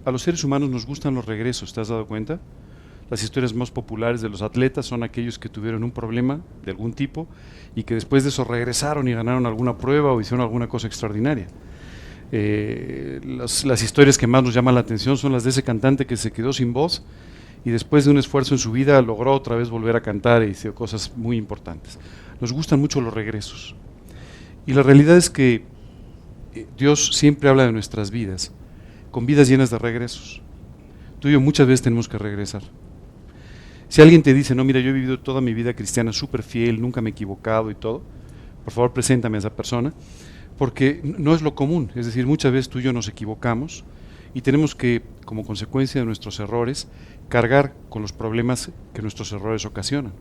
a los seres humanos nos gustan los regresos, ¿te has dado cuenta? Las historias más populares de los atletas son aquellos que tuvieron un problema de algún tipo y que después de eso regresaron y ganaron alguna prueba o hicieron alguna cosa extraordinaria. Las historias que más nos llaman la atención son las de ese cantante que se quedó sin voz y después de un esfuerzo en su vida logró otra vez volver a cantar y hizo cosas muy importantes. Nos gustan mucho los regresos. Y la realidad es que Dios siempre habla de nuestras vidas, con vidas llenas de regresos. Tú y yo muchas veces tenemos que regresar. Si alguien te dice, no, mira, yo he vivido toda mi vida cristiana súper fiel, nunca me he equivocado y todo, por favor preséntame a esa persona, porque no es lo común. Es decir, muchas veces tú y yo nos equivocamos y tenemos que, como consecuencia de nuestros errores, cargar con los problemas que nuestros errores ocasionan.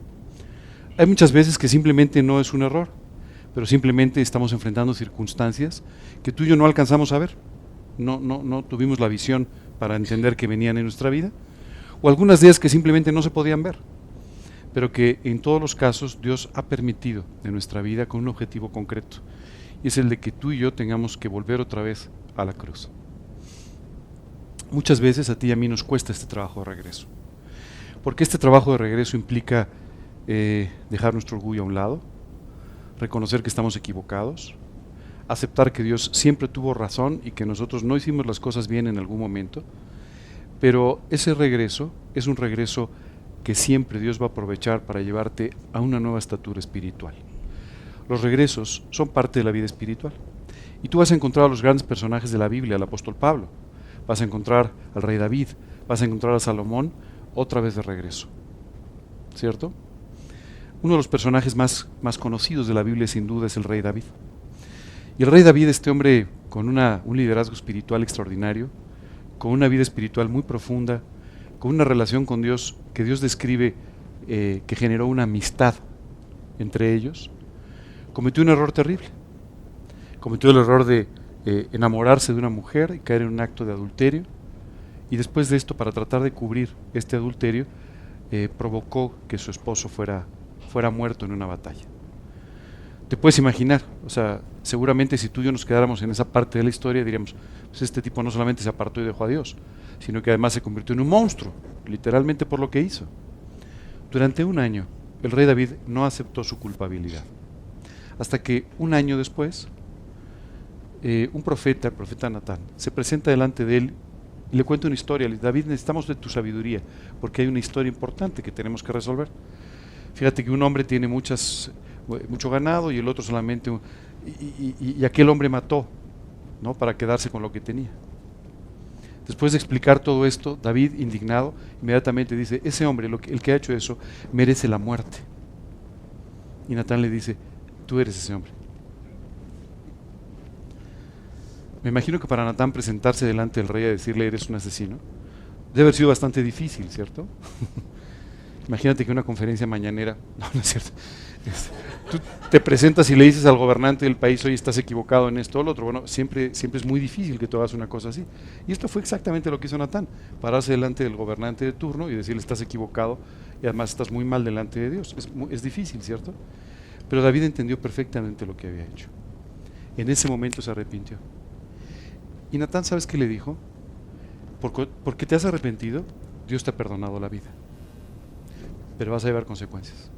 Hay muchas veces que simplemente no es un error, pero simplemente estamos enfrentando circunstancias que tú y yo no alcanzamos a ver. No tuvimos la visión para entender que venían en nuestra vida, o algunas de ellas que simplemente no se podían ver, pero que en todos los casos Dios ha permitido en nuestra vida con un objetivo concreto, y es el de que tú y yo tengamos que volver otra vez a la cruz. Muchas veces a ti y a mí nos cuesta este trabajo de regreso, porque este trabajo de regreso implica dejar nuestro orgullo a un lado, reconocer que estamos equivocados, aceptar que Dios siempre tuvo razón y que nosotros no hicimos las cosas bien en algún momento, pero ese regreso es un regreso que siempre Dios va a aprovechar para llevarte a una nueva estatura espiritual. Los regresos son parte de la vida espiritual. Y tú vas a encontrar a los grandes personajes de la Biblia, al apóstol Pablo, vas a encontrar al rey David, vas a encontrar a Salomón otra vez de regreso, ¿cierto? Uno de los personajes más conocidos de la Biblia sin duda es el rey David. Y el rey David, este hombre con un liderazgo espiritual extraordinario, con una vida espiritual muy profunda, con una relación con Dios que Dios describe que generó una amistad entre ellos, cometió un error terrible. Cometió el error de enamorarse de una mujer y caer en un acto de adulterio, y después de esto, para tratar de cubrir este adulterio, provocó que su esposo fuera muerto en una batalla. Te puedes imaginar, o sea, seguramente si tú y yo nos quedáramos en esa parte de la historia diríamos, pues este tipo no solamente se apartó y dejó a Dios, sino que además se convirtió en un monstruo, literalmente por lo que hizo. Durante un año, el rey David no aceptó su culpabilidad, hasta que un año después, un profeta, el profeta Natán, se presenta delante de él y le cuenta una historia. Le dice, David, necesitamos de tu sabiduría, porque hay una historia importante que tenemos que resolver. Fíjate que un hombre tiene mucho ganado y el otro solamente, y aquel hombre mató, ¿no?, para quedarse con lo que tenía. Después de explicar todo esto, David, indignado, inmediatamente dice, ese hombre, el que ha hecho eso, merece la muerte. Y Natán le dice, tú eres ese hombre. Me imagino que para Natán presentarse delante del rey a decirle, eres un asesino, debe haber sido bastante difícil, ¿cierto? Imagínate que una conferencia mañanera, no es cierto, tú te presentas y le dices al gobernante del país, oye, estás equivocado en esto o lo otro. Bueno, siempre es muy difícil que tú hagas una cosa así. Y esto fue exactamente lo que hizo Natán, pararse delante del gobernante de turno y decirle, estás equivocado y además estás muy mal delante de Dios. Es difícil, ¿cierto? Pero David entendió perfectamente lo que había hecho. En ese momento se arrepintió. Y Natán, ¿sabes qué le dijo? Porque te has arrepentido, Dios te ha perdonado la vida, pero vas a llevar consecuencias.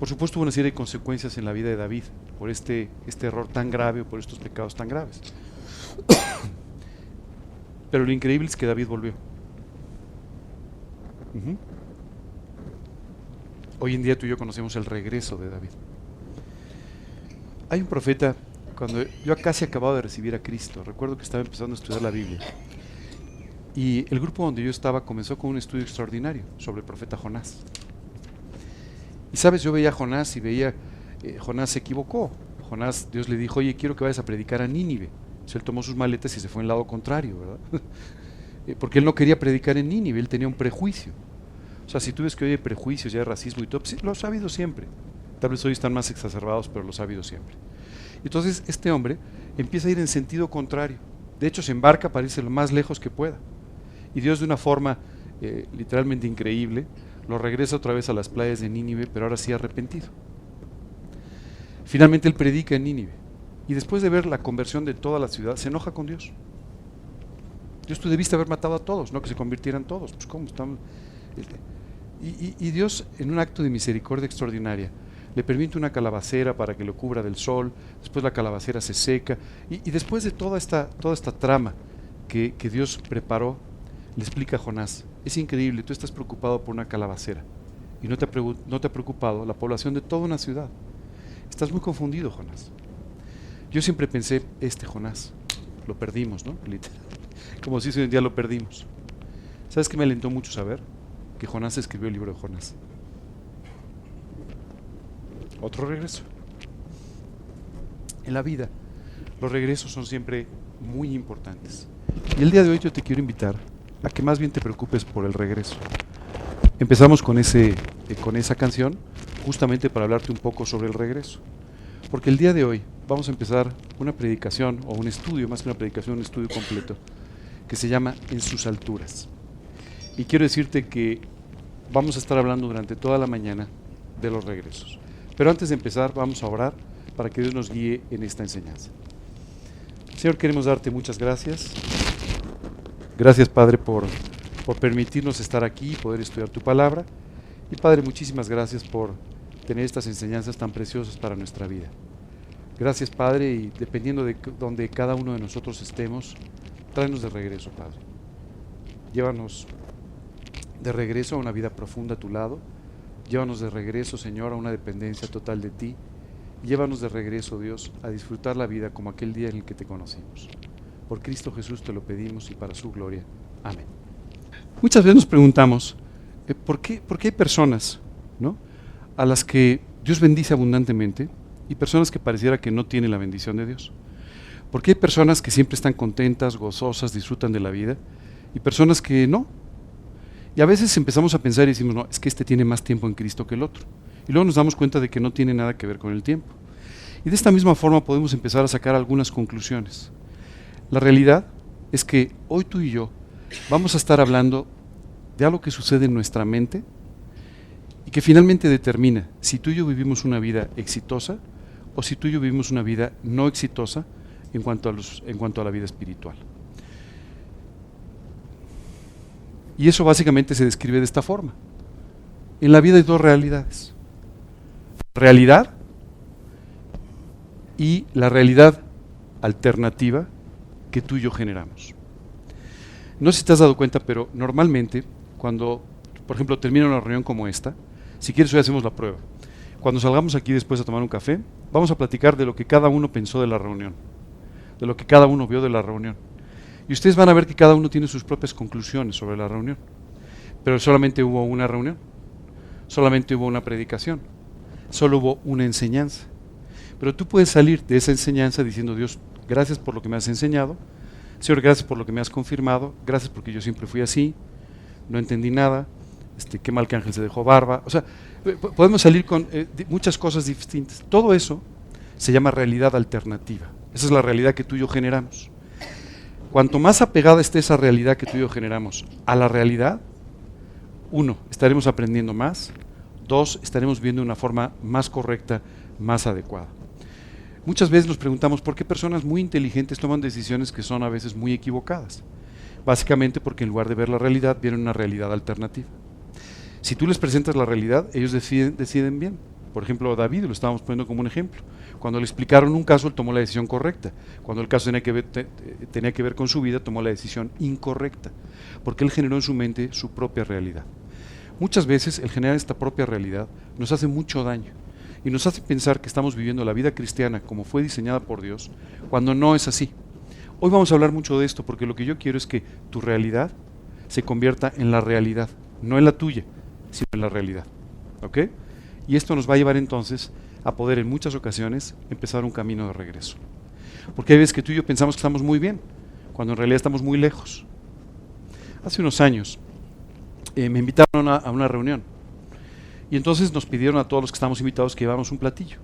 Por supuesto, hubo una serie de consecuencias en la vida de David por este error tan grave o por estos pecados tan graves. Pero lo increíble es que David volvió. Hoy en día tú y yo conocemos el regreso de David. Hay un profeta, cuando yo casi acababa de recibir a Cristo, recuerdo que estaba empezando a estudiar la Biblia, y el grupo donde yo estaba comenzó con un estudio extraordinario sobre el profeta Jonás. Y sabes, yo veía a Jonás y veía, Jonás se equivocó. Jonás, Dios le dijo, oye, quiero que vayas a predicar a Nínive. Entonces él tomó sus maletas y se fue en el lado contrario, ¿verdad? Porque él no quería predicar en Nínive, él tenía un prejuicio. O sea, si tú ves que hoy hay prejuicios y hay racismo y todo, pues, sí, lo ha habido siempre. Tal vez hoy están más exacerbados, pero los ha habido siempre. Entonces este hombre empieza a ir en sentido contrario. De hecho, se embarca para irse lo más lejos que pueda. Y Dios, de una forma literalmente increíble, lo regresa otra vez a las playas de Nínive, pero ahora sí arrepentido. Finalmente él predica en Nínive, y después de ver la conversión de toda la ciudad, se enoja con Dios. Dios, tú debiste haber matado a todos, no que se convirtieran todos. Pues ¿cómo estamos? Y Dios, en un acto de misericordia extraordinaria, le permite una calabacera para que lo cubra del sol, después la calabacera se seca, y después de toda esta trama que Dios preparó, le explica a Jonás, es increíble, tú estás preocupado por una calabacera, y no te ha preocupado la población de toda una ciudad. Estás muy confundido, Jonás. Yo siempre pensé, Jonás, lo perdimos, ¿no? Literal. Como si hoy en día lo perdimos. ¿Sabes qué me alentó mucho saber? Que Jonás escribió el libro de Jonás. Otro regreso. En la vida, los regresos son siempre muy importantes. Y el día de hoy yo te quiero invitar a que más bien te preocupes por el regreso. Empezamos con esa canción justamente para hablarte un poco sobre el regreso. Porque el día de hoy vamos a empezar una predicación o un estudio, más que una predicación, un estudio completo, que se llama En sus alturas. Y quiero decirte que vamos a estar hablando durante toda la mañana de los regresos. Pero antes de empezar, vamos a orar para que Dios nos guíe en esta enseñanza. Señor, queremos darte muchas gracias. Gracias, Padre, por permitirnos estar aquí y poder estudiar tu palabra. Y, Padre, muchísimas gracias por tener estas enseñanzas tan preciosas para nuestra vida. Gracias, Padre, y dependiendo de donde cada uno de nosotros estemos, tráenos de regreso, Padre. Llévanos de regreso a una vida profunda a tu lado. Llévanos de regreso, Señor, a una dependencia total de ti. Llévanos de regreso, Dios, a disfrutar la vida como aquel día en el que te conocimos. Por Cristo Jesús te lo pedimos y para su gloria. Amén. Muchas veces nos preguntamos, ¿por qué hay personas, ¿no?, a las que Dios bendice abundantemente y personas que pareciera que no tienen la bendición de Dios? ¿Por qué hay personas que siempre están contentas, gozosas, disfrutan de la vida y personas que no? Y a veces empezamos a pensar y decimos, no, es que este tiene más tiempo en Cristo que el otro. Y luego nos damos cuenta de que no tiene nada que ver con el tiempo. Y de esta misma forma podemos empezar a sacar algunas conclusiones. La realidad es que hoy tú y yo vamos a estar hablando de algo que sucede en nuestra mente y que finalmente determina si tú y yo vivimos una vida exitosa o si tú y yo vivimos una vida no exitosa en cuanto a la vida espiritual. Y eso básicamente se describe de esta forma. En la vida hay dos realidades. Realidad y la realidad alternativa que tú y yo generamos. No sé si te has dado cuenta, pero normalmente cuando, por ejemplo, termina una reunión como esta, si quieres hoy hacemos la prueba. Cuando salgamos aquí después a tomar un café, vamos a platicar de lo que cada uno pensó de la reunión, de lo que cada uno vio de la reunión. Y ustedes van a ver que cada uno tiene sus propias conclusiones sobre la reunión. Pero solamente hubo una reunión, solamente hubo una predicación, solo hubo una enseñanza. Pero tú puedes salir de esa enseñanza diciendo, Dios, gracias por lo que me has enseñado, Señor, gracias por lo que me has confirmado, gracias porque yo siempre fui así, no entendí nada, qué mal que Ángel se dejó barba. O sea, podemos salir con muchas cosas distintas. Todo eso se llama realidad alternativa. Esa es la realidad que tú y yo generamos. Cuanto más apegada esté esa realidad que tú y yo generamos a la realidad, 1, estaremos aprendiendo más, 2, estaremos viendo de una forma más correcta, más adecuada. Muchas veces nos preguntamos por qué personas muy inteligentes toman decisiones que son a veces muy equivocadas. Básicamente porque en lugar de ver la realidad, vieron una realidad alternativa. Si tú les presentas la realidad, ellos deciden bien. Por ejemplo, David, lo estábamos poniendo como un ejemplo. Cuando le explicaron un caso, él tomó la decisión correcta. Cuando el caso tenía que ver con su vida, tomó la decisión incorrecta, porque él generó en su mente su propia realidad. Muchas veces el generar esta propia realidad nos hace mucho daño y nos hace pensar que estamos viviendo la vida cristiana como fue diseñada por Dios, cuando no es así. Hoy vamos a hablar mucho de esto, porque lo que yo quiero es que tu realidad se convierta en la realidad, no en la tuya, sino en la realidad. ¿Ok? Y esto nos va a llevar entonces a poder en muchas ocasiones empezar un camino de regreso. Porque hay veces que tú y yo pensamos que estamos muy bien, cuando en realidad estamos muy lejos. Hace unos años me invitaron a una reunión y entonces nos pidieron a todos los que estábamos invitados que lleváramos un platillo.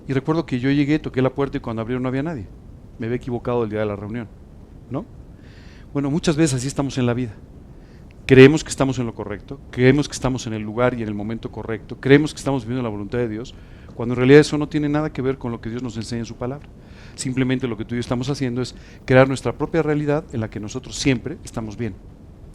Y recuerdo que yo llegué, toqué la puerta y cuando abrieron no había nadie. Me había equivocado el día de la reunión, ¿no? Bueno, muchas veces así estamos en la vida. Creemos que estamos en lo correcto, creemos que estamos en el lugar y en el momento correcto, creemos que estamos viviendo la voluntad de Dios, cuando en realidad eso no tiene nada que ver con lo que Dios nos enseña en su palabra. Simplemente lo que tú y yo estamos haciendo es crear nuestra propia realidad en la que nosotros siempre estamos bien,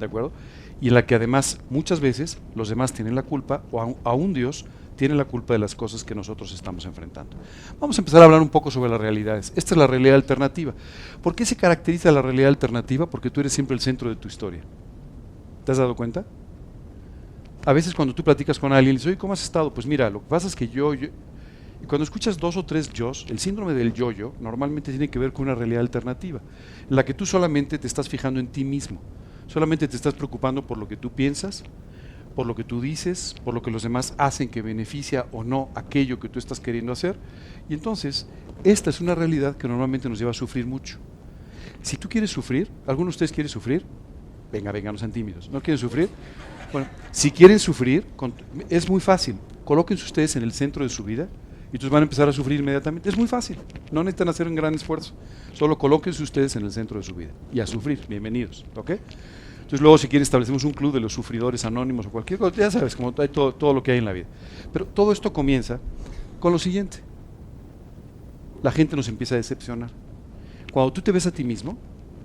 ¿de acuerdo? Y en la que además muchas veces los demás tienen la culpa, o aún Dios tiene la culpa de las cosas que nosotros estamos enfrentando. Vamos a empezar a hablar un poco sobre las realidades. Esta es la realidad alternativa. ¿Por qué se caracteriza la realidad alternativa? Porque tú eres siempre el centro de tu historia. ¿Te has dado cuenta? A veces cuando tú platicas con alguien, le dices, oye, ¿cómo has estado? Pues mira, lo que pasa es que yo. Y cuando escuchas 2 o 3 yos, el síndrome del yo-yo normalmente tiene que ver con una realidad alternativa, en la que tú solamente te estás fijando en ti mismo, solamente te estás preocupando por lo que tú piensas, por lo que tú dices, por lo que los demás hacen que beneficia o no aquello que tú estás queriendo hacer. Y entonces, esta es una realidad que normalmente nos lleva a sufrir mucho. Si tú quieres sufrir, ¿alguno de ustedes quiere sufrir? Venga, no sean tímidos. ¿No quieren sufrir? Bueno, si quieren sufrir, es muy fácil. Colóquense ustedes en el centro de su vida y entonces van a empezar a sufrir inmediatamente. Es muy fácil, no necesitan hacer un gran esfuerzo. Solo colóquense ustedes en el centro de su vida y a sufrir. Bienvenidos, ¿ok? Entonces luego si quieren establecemos un club de los sufridores anónimos o cualquier cosa, ya sabes, como hay todo lo que hay en la vida. Pero todo esto comienza con lo siguiente. La gente nos empieza a decepcionar. Cuando tú te ves a ti mismo,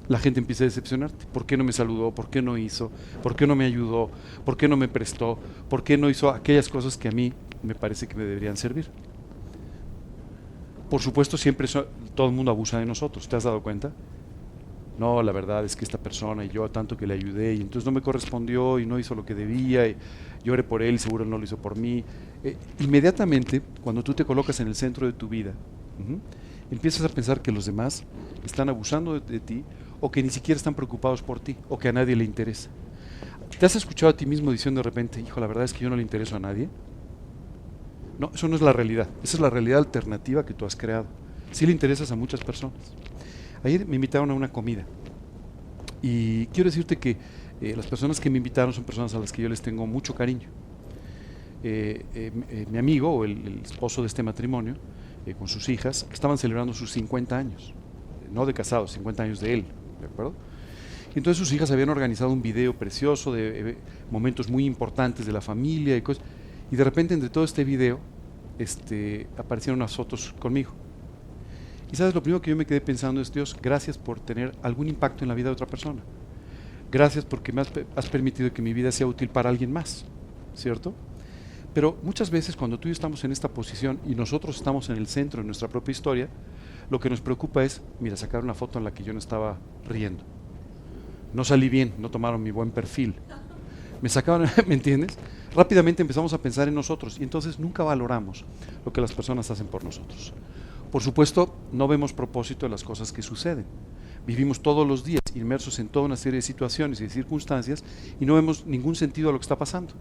la gente empieza a decepcionarte. ¿Por qué no me saludó? ¿Por qué no hizo? ¿Por qué no me ayudó? ¿Por qué no me prestó? ¿Por qué no hizo aquellas cosas que a mí me parece que me deberían servir? Por supuesto, siempre todo el mundo abusa de nosotros. ¿Te has dado cuenta? No, la verdad es que esta persona y yo tanto que le ayudé y entonces no me correspondió y no hizo lo que debía y yo oré por él y seguro no lo hizo por mí. Inmediatamente, cuando tú te colocas en el centro de tu vida, empiezas a pensar que los demás están abusando de ti o que ni siquiera están preocupados por ti o que a nadie le interesa. ¿Te has escuchado a ti mismo diciendo de repente, hijo, la verdad es que yo no le intereso a nadie? No, eso no es la realidad. Esa es la realidad alternativa que tú has creado. Sí le interesas a muchas personas. Ayer me invitaron a una comida y quiero decirte que las personas que me invitaron son personas a las que yo les tengo mucho cariño. Mi amigo, o el esposo de este matrimonio, con sus hijas, estaban celebrando sus 50 años, no de casados, 50 años de él, ¿de acuerdo? Y entonces sus hijas habían organizado un video precioso de momentos muy importantes de la familia y cosas, y de repente entre todo este video aparecieron unas fotos conmigo. Y sabes, lo primero que yo me quedé pensando es, Dios, gracias por tener algún impacto en la vida de otra persona. Gracias porque me has permitido que mi vida sea útil para alguien más, ¿cierto? Pero muchas veces cuando tú y yo estamos en esta posición y nosotros estamos en el centro de nuestra propia historia, lo que nos preocupa es, mira, sacar una foto en la que yo no estaba riendo. No salí bien, no tomaron mi buen perfil. Me sacaban, ¿me entiendes? Rápidamente empezamos a pensar en nosotros y entonces nunca valoramos lo que las personas hacen por nosotros. Por supuesto, no vemos propósito de las cosas que suceden. Vivimos todos los días inmersos en toda una serie de situaciones y de circunstancias y no vemos ningún sentido a lo que está pasando.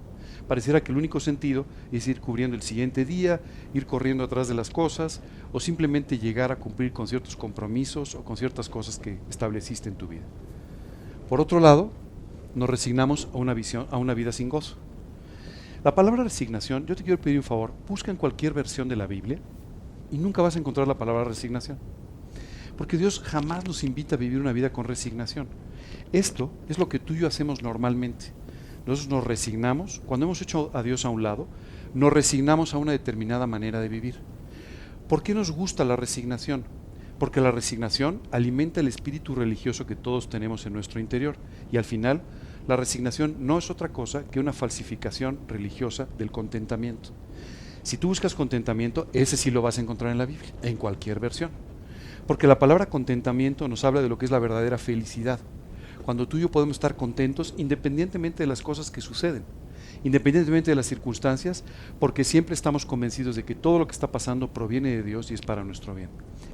Pareciera que el único sentido es ir cubriendo el siguiente día, ir corriendo atrás de las cosas o simplemente llegar a cumplir con ciertos compromisos o con ciertas cosas que estableciste en tu vida. Por otro lado, nos resignamos a una vida sin gozo. La palabra resignación, yo te quiero pedir un favor, busca en cualquier versión de la Biblia y nunca vas a encontrar la palabra resignación. Porque Dios jamás nos invita a vivir una vida con resignación. Esto es lo que tú y yo hacemos normalmente. Nosotros nos resignamos, cuando hemos hecho a Dios a un lado, nos resignamos a una determinada manera de vivir. ¿Por qué nos gusta la resignación? Porque la resignación alimenta el espíritu religioso que todos tenemos en nuestro interior. Y al final, la resignación no es otra cosa que una falsificación religiosa del contentamiento. Si tú buscas contentamiento, ese sí lo vas a encontrar en la Biblia, en cualquier versión. Porque la palabra contentamiento nos habla de lo que es la verdadera felicidad. Cuando tú y yo podemos estar contentos independientemente de las cosas que suceden, independientemente de las circunstancias, porque siempre estamos convencidos de que todo lo que está pasando proviene de Dios y es para nuestro bien.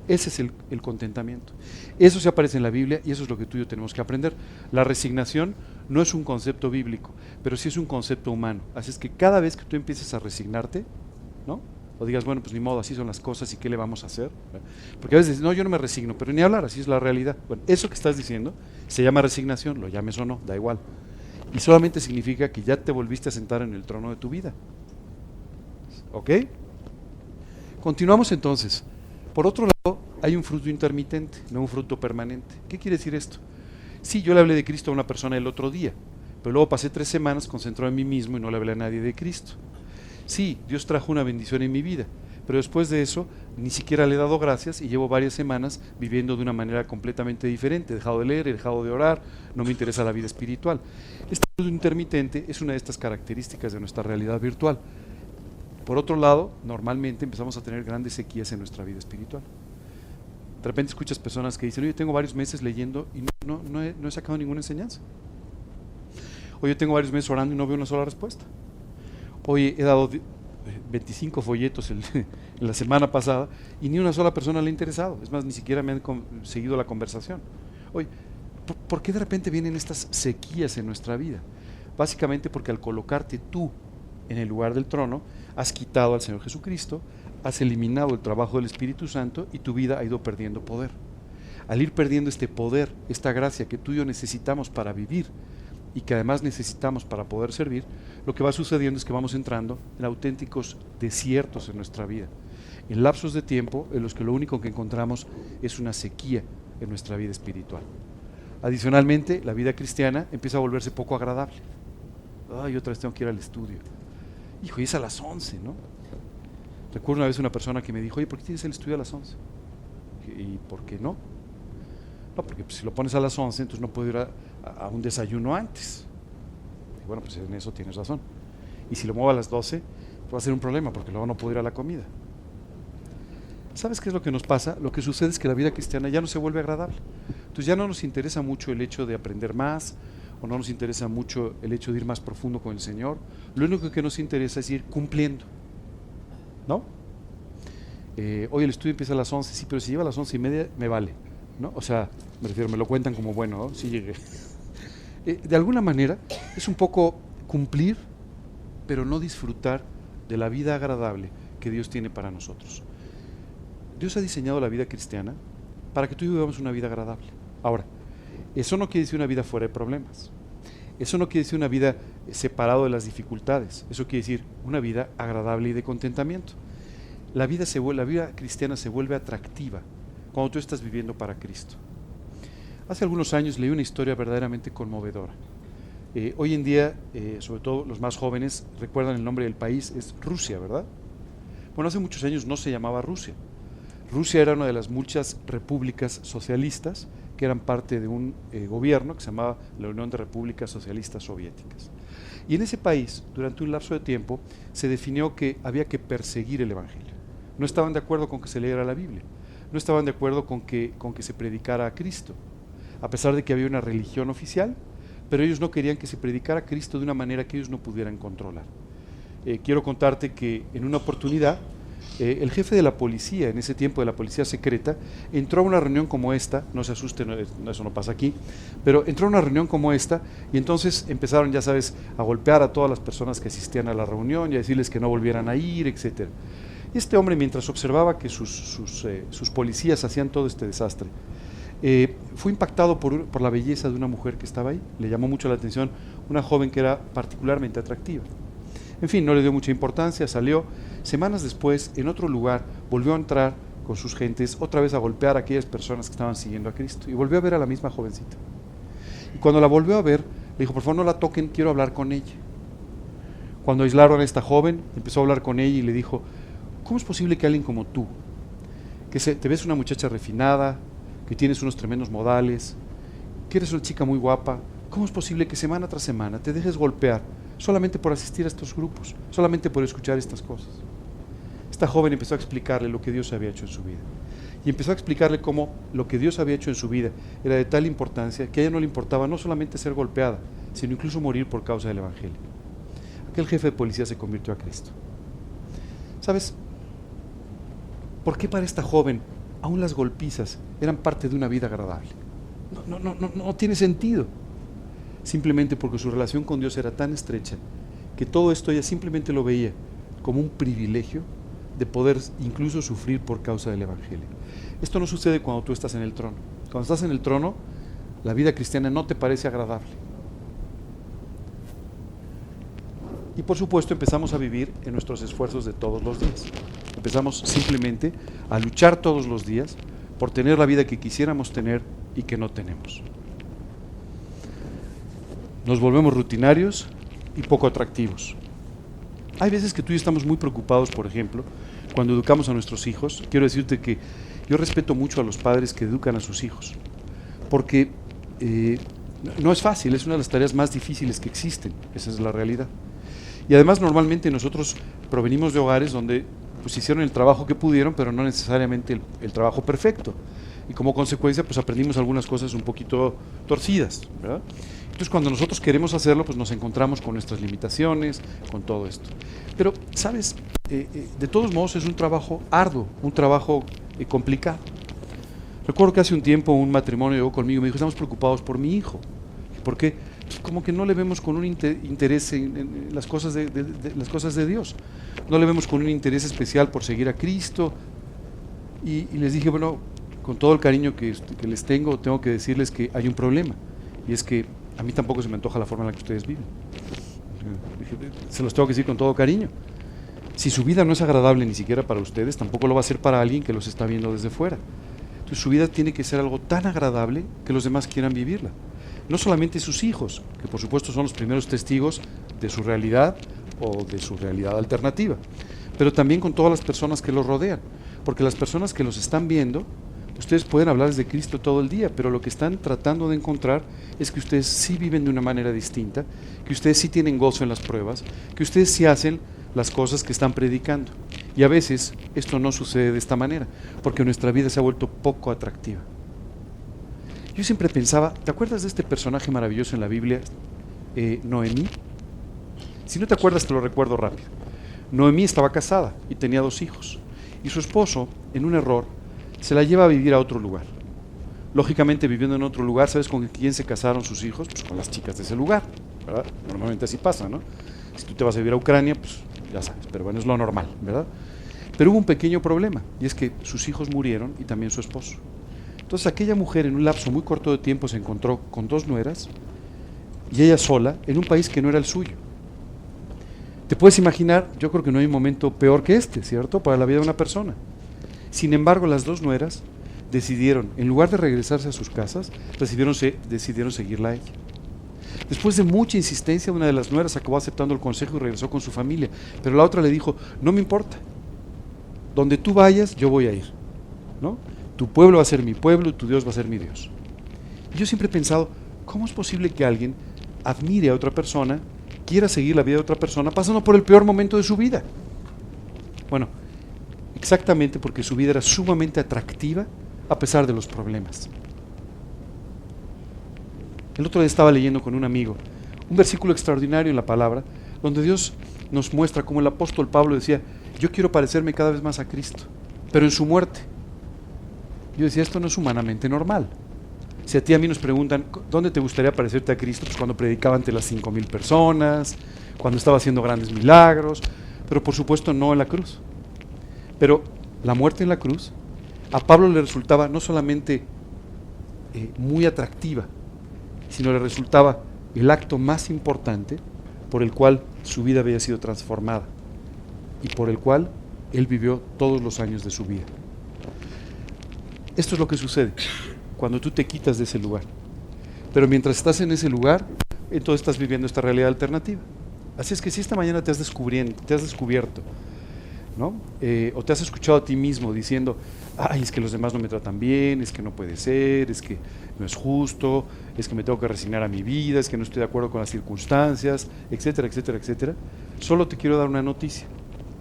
Ese es el contentamiento. Eso se aparece en la Biblia y eso es lo que tú y yo tenemos que aprender. La resignación no es un concepto bíblico, pero sí es un concepto humano. Así es que cada vez que tú empieces a resignarte, ¿no? O digas, bueno, pues ni modo, así son las cosas y ¿qué le vamos a hacer? Porque a veces dices, no, yo no me resigno, pero ni hablar, así es la realidad. Bueno, eso que estás diciendo se llama resignación, lo llames o no, da igual. Y solamente significa que ya te volviste a sentar en el trono de tu vida. ¿Ok? Continuamos entonces. Por otro lado, hay un fruto intermitente, no un fruto permanente. ¿Qué quiere decir esto? Sí, yo le hablé de Cristo a una persona el otro día, pero luego pasé 3 semanas concentrado en mí mismo y no le hablé a nadie de Cristo. Sí, Dios trajo una bendición en mi vida, pero después de eso ni siquiera le he dado gracias y llevo varias semanas viviendo de una manera completamente diferente. He dejado de leer, he dejado de orar, no me interesa la vida espiritual. Este ayuno intermitente es una de estas características de nuestra realidad virtual. Por otro lado, normalmente empezamos a tener grandes sequías en nuestra vida espiritual. De repente escuchas personas que dicen, oye, tengo varios meses leyendo y no he sacado ninguna enseñanza. Oye, tengo varios meses orando y no veo una sola respuesta. Oye, he dado 25 folletos en la semana pasada y ni una sola persona le ha interesado. Es más, ni siquiera me han seguido la conversación. Oye, ¿por qué de repente vienen estas sequías en nuestra vida? Básicamente porque al colocarte tú en el lugar del trono, has quitado al Señor Jesucristo, has eliminado el trabajo del Espíritu Santo y tu vida ha ido perdiendo poder. Al ir perdiendo este poder, esta gracia que tú y yo necesitamos para vivir y que además necesitamos para poder servir, lo que va sucediendo es que vamos entrando en auténticos desiertos en nuestra vida, en lapsos de tiempo en los que lo único que encontramos es una sequía en nuestra vida espiritual. Adicionalmente, la vida cristiana empieza a volverse poco agradable. Ay, otra vez tengo que ir al estudio. Hijo, y es a las 11, ¿no? Recuerdo una vez una persona que me dijo, oye, ¿por qué tienes el estudio a las 11? ¿Y por qué no? No, porque pues, si lo pones a las 11, entonces no puedo ir a un desayuno antes. Y bueno, pues en eso tienes razón. Y si lo muevo a las 12, pues va a ser un problema, porque luego no puedo ir a la comida. ¿Sabes qué es lo que nos pasa? Lo que sucede es que la vida cristiana ya no se vuelve agradable. Entonces ya no nos interesa mucho el hecho de aprender más, o no nos interesa mucho el hecho de ir más profundo con el Señor. Lo único que nos interesa es ir cumpliendo, ¿no? Hoy el estudio empieza a las 11, sí, pero si lleva a las 11:30 me vale, ¿no? O sea, me refiero, me lo cuentan como bueno, ¿no? Sí llegué. De alguna manera es un poco cumplir, pero no disfrutar de la vida agradable que Dios tiene para nosotros. Dios ha diseñado la vida cristiana para que tú y yo vivamos una vida agradable. Ahora, eso no quiere decir una vida fuera de problemas. Eso no quiere decir una vida separado de las dificultades. Eso quiere decir una vida agradable y de contentamiento. La vida cristiana se vuelve atractiva cuando tú estás viviendo para Cristo. Hace algunos años leí una historia verdaderamente conmovedora. Hoy en día, sobre todo los más jóvenes, recuerdan el nombre del país, es Rusia, ¿verdad? Bueno, hace muchos años no se llamaba Rusia. Rusia era una de las muchas repúblicas socialistas que eran parte de un gobierno que se llamaba la Unión de Repúblicas Socialistas Soviéticas. Y en ese país, durante un lapso de tiempo, se definió que había que perseguir el Evangelio. No estaban de acuerdo con que se leyera la Biblia, no estaban de acuerdo con que se predicara a Cristo, a pesar de que había una religión oficial, pero ellos no querían que se predicara a Cristo de una manera que ellos no pudieran controlar. Quiero contarte que en una oportunidad, el jefe de la policía, en ese tiempo de la policía secreta, entró a una reunión como esta, no se asusten, eso no pasa aquí, pero entró a una reunión como esta y entonces empezaron, ya sabes, a golpear a todas las personas que asistían a la reunión y a decirles que no volvieran a ir, etc. Y este hombre, mientras observaba que sus policías hacían todo este desastre, fue impactado por la belleza de una mujer que estaba ahí. Le llamó mucho la atención una joven que era particularmente atractiva. En fin, no le dio mucha importancia, salió. Semanas después, en otro lugar, volvió a entrar con sus gentes, otra vez a golpear a aquellas personas que estaban siguiendo a Cristo. Y volvió a ver a la misma jovencita. Y cuando la volvió a ver, le dijo, por favor no la toquen, quiero hablar con ella. Cuando aislaron a esta joven, empezó a hablar con ella y le dijo, ¿cómo es posible que alguien como tú, que te ves una muchacha refinada, que tienes unos tremendos modales, que eres una chica muy guapa, cómo es posible que semana tras semana te dejes golpear solamente por asistir a estos grupos, solamente por escuchar estas cosas? Esta joven empezó a explicarle lo que Dios había hecho en su vida. Y empezó a explicarle cómo lo que Dios había hecho en su vida era de tal importancia que a ella no le importaba no solamente ser golpeada, sino incluso morir por causa del Evangelio. Aquel jefe de policía se convirtió a Cristo. ¿Sabes? ¿Por qué para esta joven aún las golpizas eran parte de una vida agradable? No tiene sentido. Simplemente porque su relación con Dios era tan estrecha que todo esto ella simplemente lo veía como un privilegio de poder incluso sufrir por causa del Evangelio. Esto no sucede cuando tú estás en el trono. Cuando estás en el trono, la vida cristiana no te parece agradable. Y por supuesto empezamos a vivir en nuestros esfuerzos de todos los días. Empezamos simplemente a luchar todos los días por tener la vida que quisiéramos tener y que no tenemos. Nos volvemos rutinarios y poco atractivos. Hay veces que tú y yo estamos muy preocupados, por ejemplo, cuando educamos a nuestros hijos, quiero decirte que yo respeto mucho a los padres que educan a sus hijos, porque no es fácil, es una de las tareas más difíciles que existen, esa es la realidad. Y además normalmente nosotros provenimos de hogares donde pues hicieron el trabajo que pudieron, pero no necesariamente el trabajo perfecto. Y como consecuencia pues aprendimos algunas cosas un poquito torcidas, ¿verdad? Entonces cuando nosotros queremos hacerlo pues nos encontramos con nuestras limitaciones, con todo esto. Pero, ¿sabes? De todos modos es un trabajo arduo, un trabajo complicado. Recuerdo que hace un tiempo un matrimonio llegó conmigo y me dijo, estamos preocupados por mi hijo. ¿Por qué? Pues como que no le vemos con un interés en las cosas las cosas de Dios. No le vemos con un interés especial por seguir a Cristo. Y les dije, bueno, con todo el cariño que les tengo que decirles que hay un problema. Y es que a mí tampoco se me antoja la forma en la que ustedes viven. Se los tengo que decir con todo cariño. Si su vida no es agradable ni siquiera para ustedes, tampoco lo va a ser para alguien que los está viendo desde fuera. Entonces su vida tiene que ser algo tan agradable que los demás quieran vivirla. No solamente sus hijos, que por supuesto son los primeros testigos de su realidad o de su realidad alternativa, pero también con todas las personas que los rodean, porque las personas que los están viendo, ustedes pueden hablarles de Cristo todo el día, pero lo que están tratando de encontrar es que ustedes sí viven de una manera distinta, que ustedes sí tienen gozo en las pruebas, que ustedes sí hacen las cosas que están predicando. Y a veces esto no sucede de esta manera, porque nuestra vida se ha vuelto poco atractiva. Yo siempre pensaba, ¿te acuerdas de este personaje maravilloso en la Biblia, Noemí? Si no te acuerdas, te lo recuerdo rápido. Noemí estaba casada y tenía 2 hijos, y su esposo, en un error, se la lleva a vivir a otro lugar. Lógicamente, viviendo en otro lugar, ¿sabes con quién se casaron sus hijos? Pues con las chicas de ese lugar, ¿verdad? Normalmente así pasa, ¿no? Si tú te vas a vivir a Ucrania, pues ya sabes, pero bueno, es lo normal, ¿verdad? Pero hubo un pequeño problema, y es que sus hijos murieron y también su esposo. Entonces aquella mujer en un lapso muy corto de tiempo se encontró con 2 nueras y ella sola en un país que no era el suyo. Te puedes imaginar, yo creo que no hay un momento peor que este, ¿cierto? Para la vida de una persona. Sin embargo, las 2 nueras decidieron, en lugar de regresarse a sus casas, decidieron seguirla a ella. Después de mucha insistencia, una de las nueras acabó aceptando el consejo y regresó con su familia, pero la otra le dijo, no me importa, donde tú vayas, yo voy a ir, ¿no? Tu pueblo va a ser mi pueblo y tu Dios va a ser mi Dios. Y yo siempre he pensado, ¿cómo es posible que alguien admire a otra persona, quiera seguir la vida de otra persona, pasando por el peor momento de su vida? Bueno, exactamente porque su vida era sumamente atractiva a pesar de los problemas. El otro día estaba leyendo con un amigo un versículo extraordinario en la palabra, donde Dios nos muestra cómo el apóstol Pablo decía, yo quiero parecerme cada vez más a Cristo, pero en su muerte. Yo decía, esto no es humanamente normal. Si a ti y a mí nos preguntan, ¿dónde te gustaría parecerte a Cristo? Pues cuando predicaba ante las 5,000 personas, cuando estaba haciendo grandes milagros, pero por supuesto no en la cruz. Pero la muerte en la cruz, a Pablo le resultaba no solamente muy atractiva, sino le resultaba el acto más importante por el cual su vida había sido transformada y por el cual él vivió todos los años de su vida. Esto es lo que sucede cuando tú te quitas de ese lugar. Pero mientras estás en ese lugar, entonces estás viviendo esta realidad alternativa. Así es que si esta mañana te has descubierto, ¿no? O te has escuchado a ti mismo diciendo, ay, es que los demás no me tratan bien, es que no puede ser, es que no es justo, es que me tengo que resignar a mi vida, es que no estoy de acuerdo con las circunstancias, etcétera, etcétera, etcétera. Solo te quiero dar una noticia.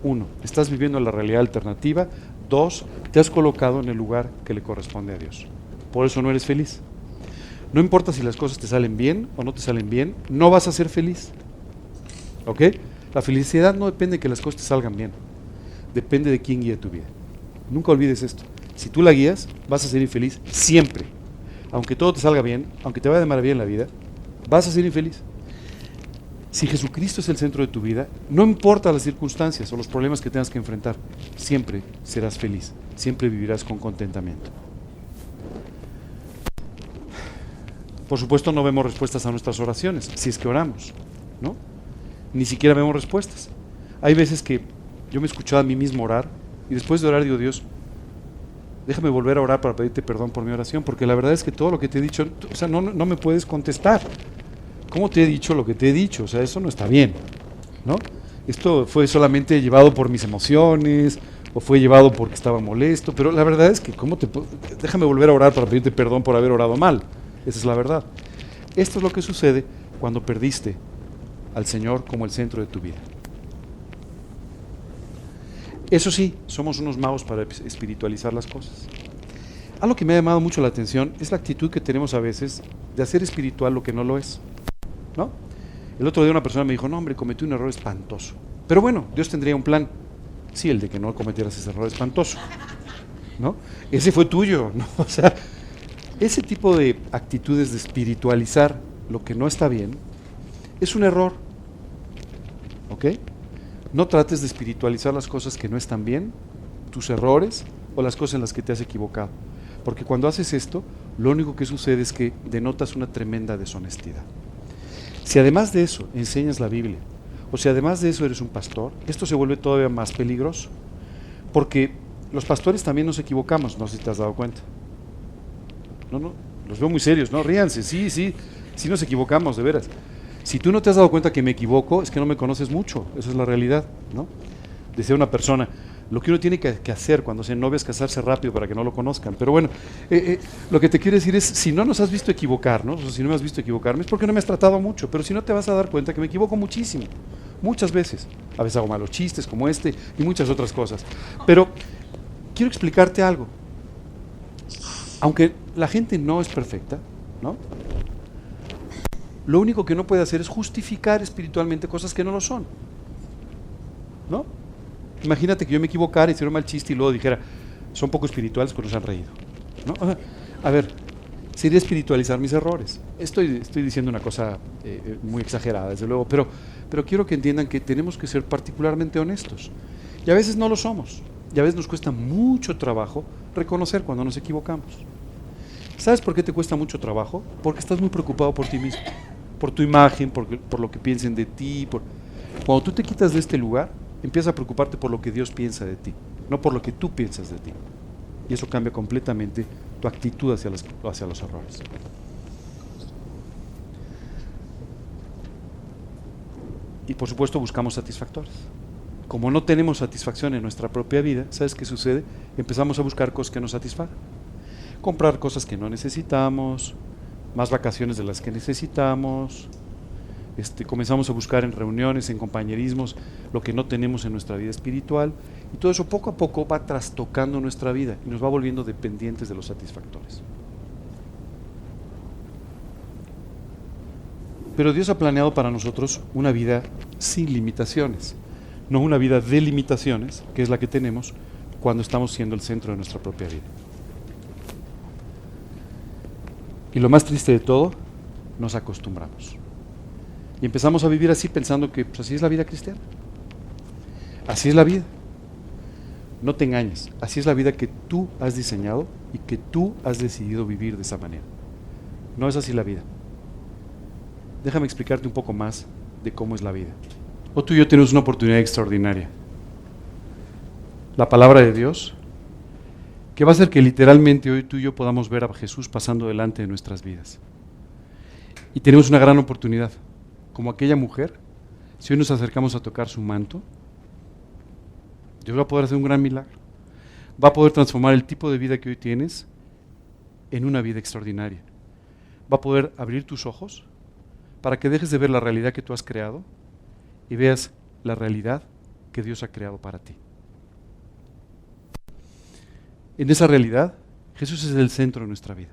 1, estás viviendo la realidad alternativa. 2, te has colocado en el lugar que le corresponde a Dios. Por eso no eres feliz. No importa si las cosas te salen bien o no te salen bien, no vas a ser feliz. ¿Ok? La felicidad no depende de que las cosas te salgan bien. Depende de quién guía tu vida. Nunca olvides esto. Si tú la guías, vas a ser infeliz siempre. Aunque todo te salga bien, aunque te vaya de maravilla en la vida, vas a ser infeliz. Si Jesucristo es el centro de tu vida, no importa las circunstancias o los problemas que tengas que enfrentar, siempre serás feliz, siempre vivirás con contentamiento. Por supuesto, no vemos respuestas a nuestras oraciones, si es que oramos, ¿no? Ni siquiera vemos respuestas. Hay veces que yo me he escuchado a mí mismo orar y después de orar digo, Dios, déjame volver a orar para pedirte perdón por mi oración, porque la verdad es que todo lo que te he dicho, o sea, no me puedes contestar. ¿Cómo te he dicho lo que te he dicho? O sea, eso no está bien, ¿no? Esto fue solamente llevado por mis emociones, o fue llevado porque estaba molesto, pero la verdad es que, déjame volver a orar para pedirte perdón por haber orado mal. Esa es la verdad. Esto es lo que sucede cuando perdiste al Señor como el centro de tu vida. Eso sí, somos unos magos para espiritualizar las cosas. Algo que me ha llamado mucho la atención es la actitud que tenemos a veces de hacer espiritual lo que no lo es, ¿no? El otro día una persona me dijo, no hombre, cometí un error espantoso. Pero bueno, Dios tendría un plan. Sí, el de que no cometieras ese error espantoso, ¿no? Ese fue tuyo, ¿no? O sea, ese tipo de actitudes de espiritualizar lo que no está bien es un error, ¿ok? No trates de espiritualizar las cosas que no están bien, tus errores o las cosas en las que te has equivocado. Porque cuando haces esto, lo único que sucede es que denotas una tremenda deshonestidad. Si además de eso enseñas la Biblia, o si además de eso eres un pastor, esto se vuelve todavía más peligroso. Porque los pastores también nos equivocamos, no sé si te has dado cuenta. No, los veo muy serios, ¿no? Ríanse, sí nos equivocamos, de veras. Si tú no te has dado cuenta que me equivoco, es que no me conoces mucho, esa es la realidad, ¿no? Decía una persona, lo que uno tiene que hacer cuando se novia es casarse rápido para que no lo conozcan. Pero bueno, lo que te quiero decir es, si no nos has visto equivocarnos, o si no me has visto equivocarme, es porque no me has tratado mucho, pero si no te vas a dar cuenta que me equivoco muchísimo, muchas veces. A veces hago malos chistes como este y muchas otras cosas. Pero quiero explicarte algo. Aunque la gente no es perfecta, ¿no? Lo único que no puede hacer es justificar espiritualmente cosas que no lo son, ¿no? Imagínate que yo me equivocara, hiciera un mal chiste y luego dijera, son poco espirituales porque nos han reído, ¿no? A ver, sería espiritualizar mis errores. Estoy diciendo una cosa muy exagerada, desde luego, pero quiero que entiendan que tenemos que ser particularmente honestos. Y a veces no lo somos, y a veces nos cuesta mucho trabajo reconocer cuando nos equivocamos. ¿Sabes por qué te cuesta mucho trabajo? Porque estás muy preocupado por ti mismo, por tu imagen, por lo que piensen de ti. Cuando tú te quitas de este lugar, empiezas a preocuparte por lo que Dios piensa de ti, no por lo que tú piensas de ti. Y eso cambia completamente tu actitud hacia los errores. Y por supuesto buscamos satisfactores. Como no tenemos satisfacción en nuestra propia vida, ¿sabes qué sucede? Empezamos a buscar cosas que nos satisfagan. Comprar cosas que no necesitamos, más vacaciones de las que necesitamos. Comenzamos a buscar en reuniones, en compañerismos, lo que no tenemos en nuestra vida espiritual, y todo eso poco a poco va trastocando nuestra vida y nos va volviendo dependientes de los satisfactores. Pero Dios ha planeado para nosotros una vida sin limitaciones, no una vida de limitaciones, que es la que tenemos cuando estamos siendo el centro de nuestra propia vida. Y lo más triste de todo, nos acostumbramos. Y empezamos a vivir así pensando que pues, así es la vida cristiana. Así es la vida. No te engañes, así es la vida que tú has diseñado y que tú has decidido vivir de esa manera. No es así la vida. Déjame explicarte un poco más de cómo es la vida. O tú y yo tenemos una oportunidad extraordinaria. La palabra de Dios, que va a hacer que literalmente hoy tú y yo podamos ver a Jesús pasando delante de nuestras vidas. Y tenemos una gran oportunidad. Como aquella mujer, si hoy nos acercamos a tocar su manto, Dios va a poder hacer un gran milagro. Va a poder transformar el tipo de vida que hoy tienes en una vida extraordinaria. Va a poder abrir tus ojos para que dejes de ver la realidad que tú has creado y veas la realidad que Dios ha creado para ti. En esa realidad, Jesús es el centro de nuestra vida.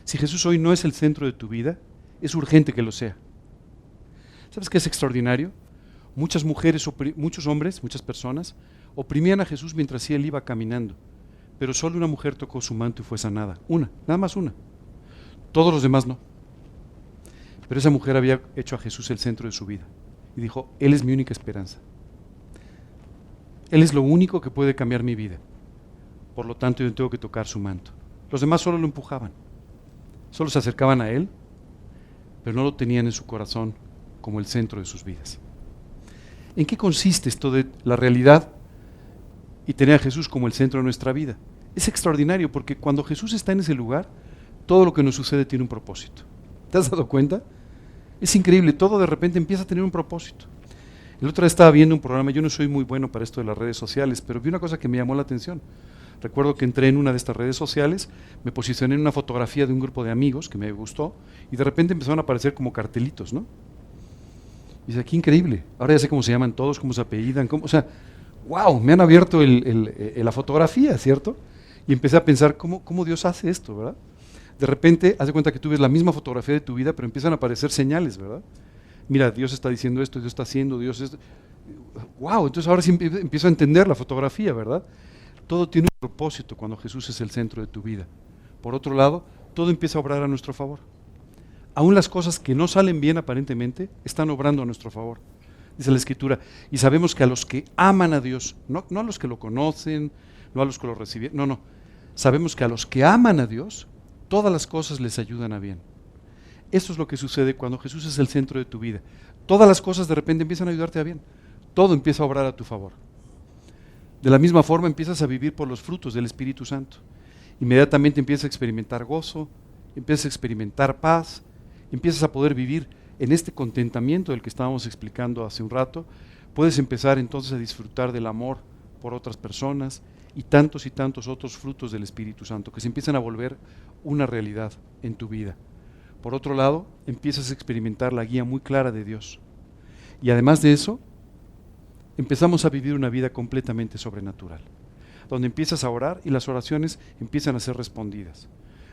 Si Jesús hoy no es el centro de tu vida, es urgente que lo sea. ¿Sabes qué es extraordinario? Muchas mujeres, muchos hombres, muchas personas oprimían a Jesús mientras él iba caminando, pero solo una mujer tocó su manto y fue sanada. Una, nada más una. Todos los demás no. Pero esa mujer había hecho a Jesús el centro de su vida y dijo, Él es mi única esperanza. Él es lo único que puede cambiar mi vida. Por lo tanto, yo tengo que tocar su manto. Los demás solo lo empujaban, solo se acercaban a Él, pero no lo tenían en su corazón como el centro de sus vidas. ¿En qué consiste esto de la realidad y tener a Jesús como el centro de nuestra vida? Es extraordinario porque cuando Jesús está en ese lugar, todo lo que nos sucede tiene un propósito. ¿Te has dado cuenta? Es increíble, todo de repente empieza a tener un propósito. El otro día estaba viendo un programa, yo no soy muy bueno para esto de las redes sociales, pero vi una cosa que me llamó la atención. Recuerdo que entré en una de estas redes sociales, me posicioné en una fotografía de un grupo de amigos que me gustó y de repente empezaron a aparecer como cartelitos, ¿no? Y dice, qué increíble, ahora ya sé cómo se llaman todos, cómo se apellidan, o sea, wow, me han abierto la fotografía, ¿cierto? Y empecé a pensar, ¿cómo Dios hace esto, verdad? De repente, haz de cuenta que tú ves la misma fotografía de tu vida, pero empiezan a aparecer señales, ¿verdad? Mira, Dios está diciendo esto, Dios está haciendo, Dios es... ¡Wow! Entonces ahora sí empiezo a entender la fotografía, ¿verdad? Todo tiene un propósito cuando Jesús es el centro de tu vida. Por otro lado, todo empieza a obrar a nuestro favor. Aún las cosas que no salen bien aparentemente, están obrando a nuestro favor. Dice la Escritura, y sabemos que a los que aman a Dios, no a los que lo conocen, no a los que lo reciben, no. Sabemos que a los que aman a Dios, todas las cosas les ayudan a bien. Eso es lo que sucede cuando Jesús es el centro de tu vida. Todas las cosas de repente empiezan a ayudarte a bien. Todo empieza a obrar a tu favor. De la misma forma empiezas a vivir por los frutos del Espíritu Santo. Inmediatamente empiezas a experimentar gozo, empiezas a experimentar paz, empiezas a poder vivir en este contentamiento del que estábamos explicando hace un rato. Puedes empezar entonces a disfrutar del amor por otras personas y tantos otros frutos del Espíritu Santo que se empiezan a volver una realidad en tu vida. Por otro lado, empiezas a experimentar la guía muy clara de Dios. Y además de eso, empezamos a vivir una vida completamente sobrenatural, donde empiezas a orar y las oraciones empiezan a ser respondidas,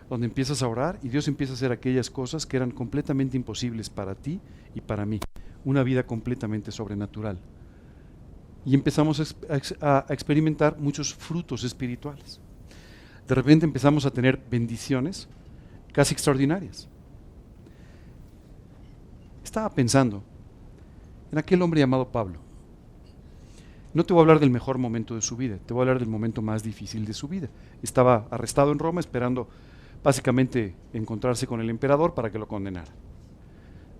donde empiezas a orar y Dios empieza a hacer aquellas cosas que eran completamente imposibles para ti y para mí, una vida completamente sobrenatural. Y empezamos a experimentar muchos frutos espirituales. De repente empezamos a tener bendiciones casi extraordinarias. Estaba pensando en aquel hombre llamado Pablo. No te voy a hablar del mejor momento de su vida, te voy a hablar del momento más difícil de su vida. Estaba arrestado en Roma esperando básicamente encontrarse con el emperador para que lo condenara.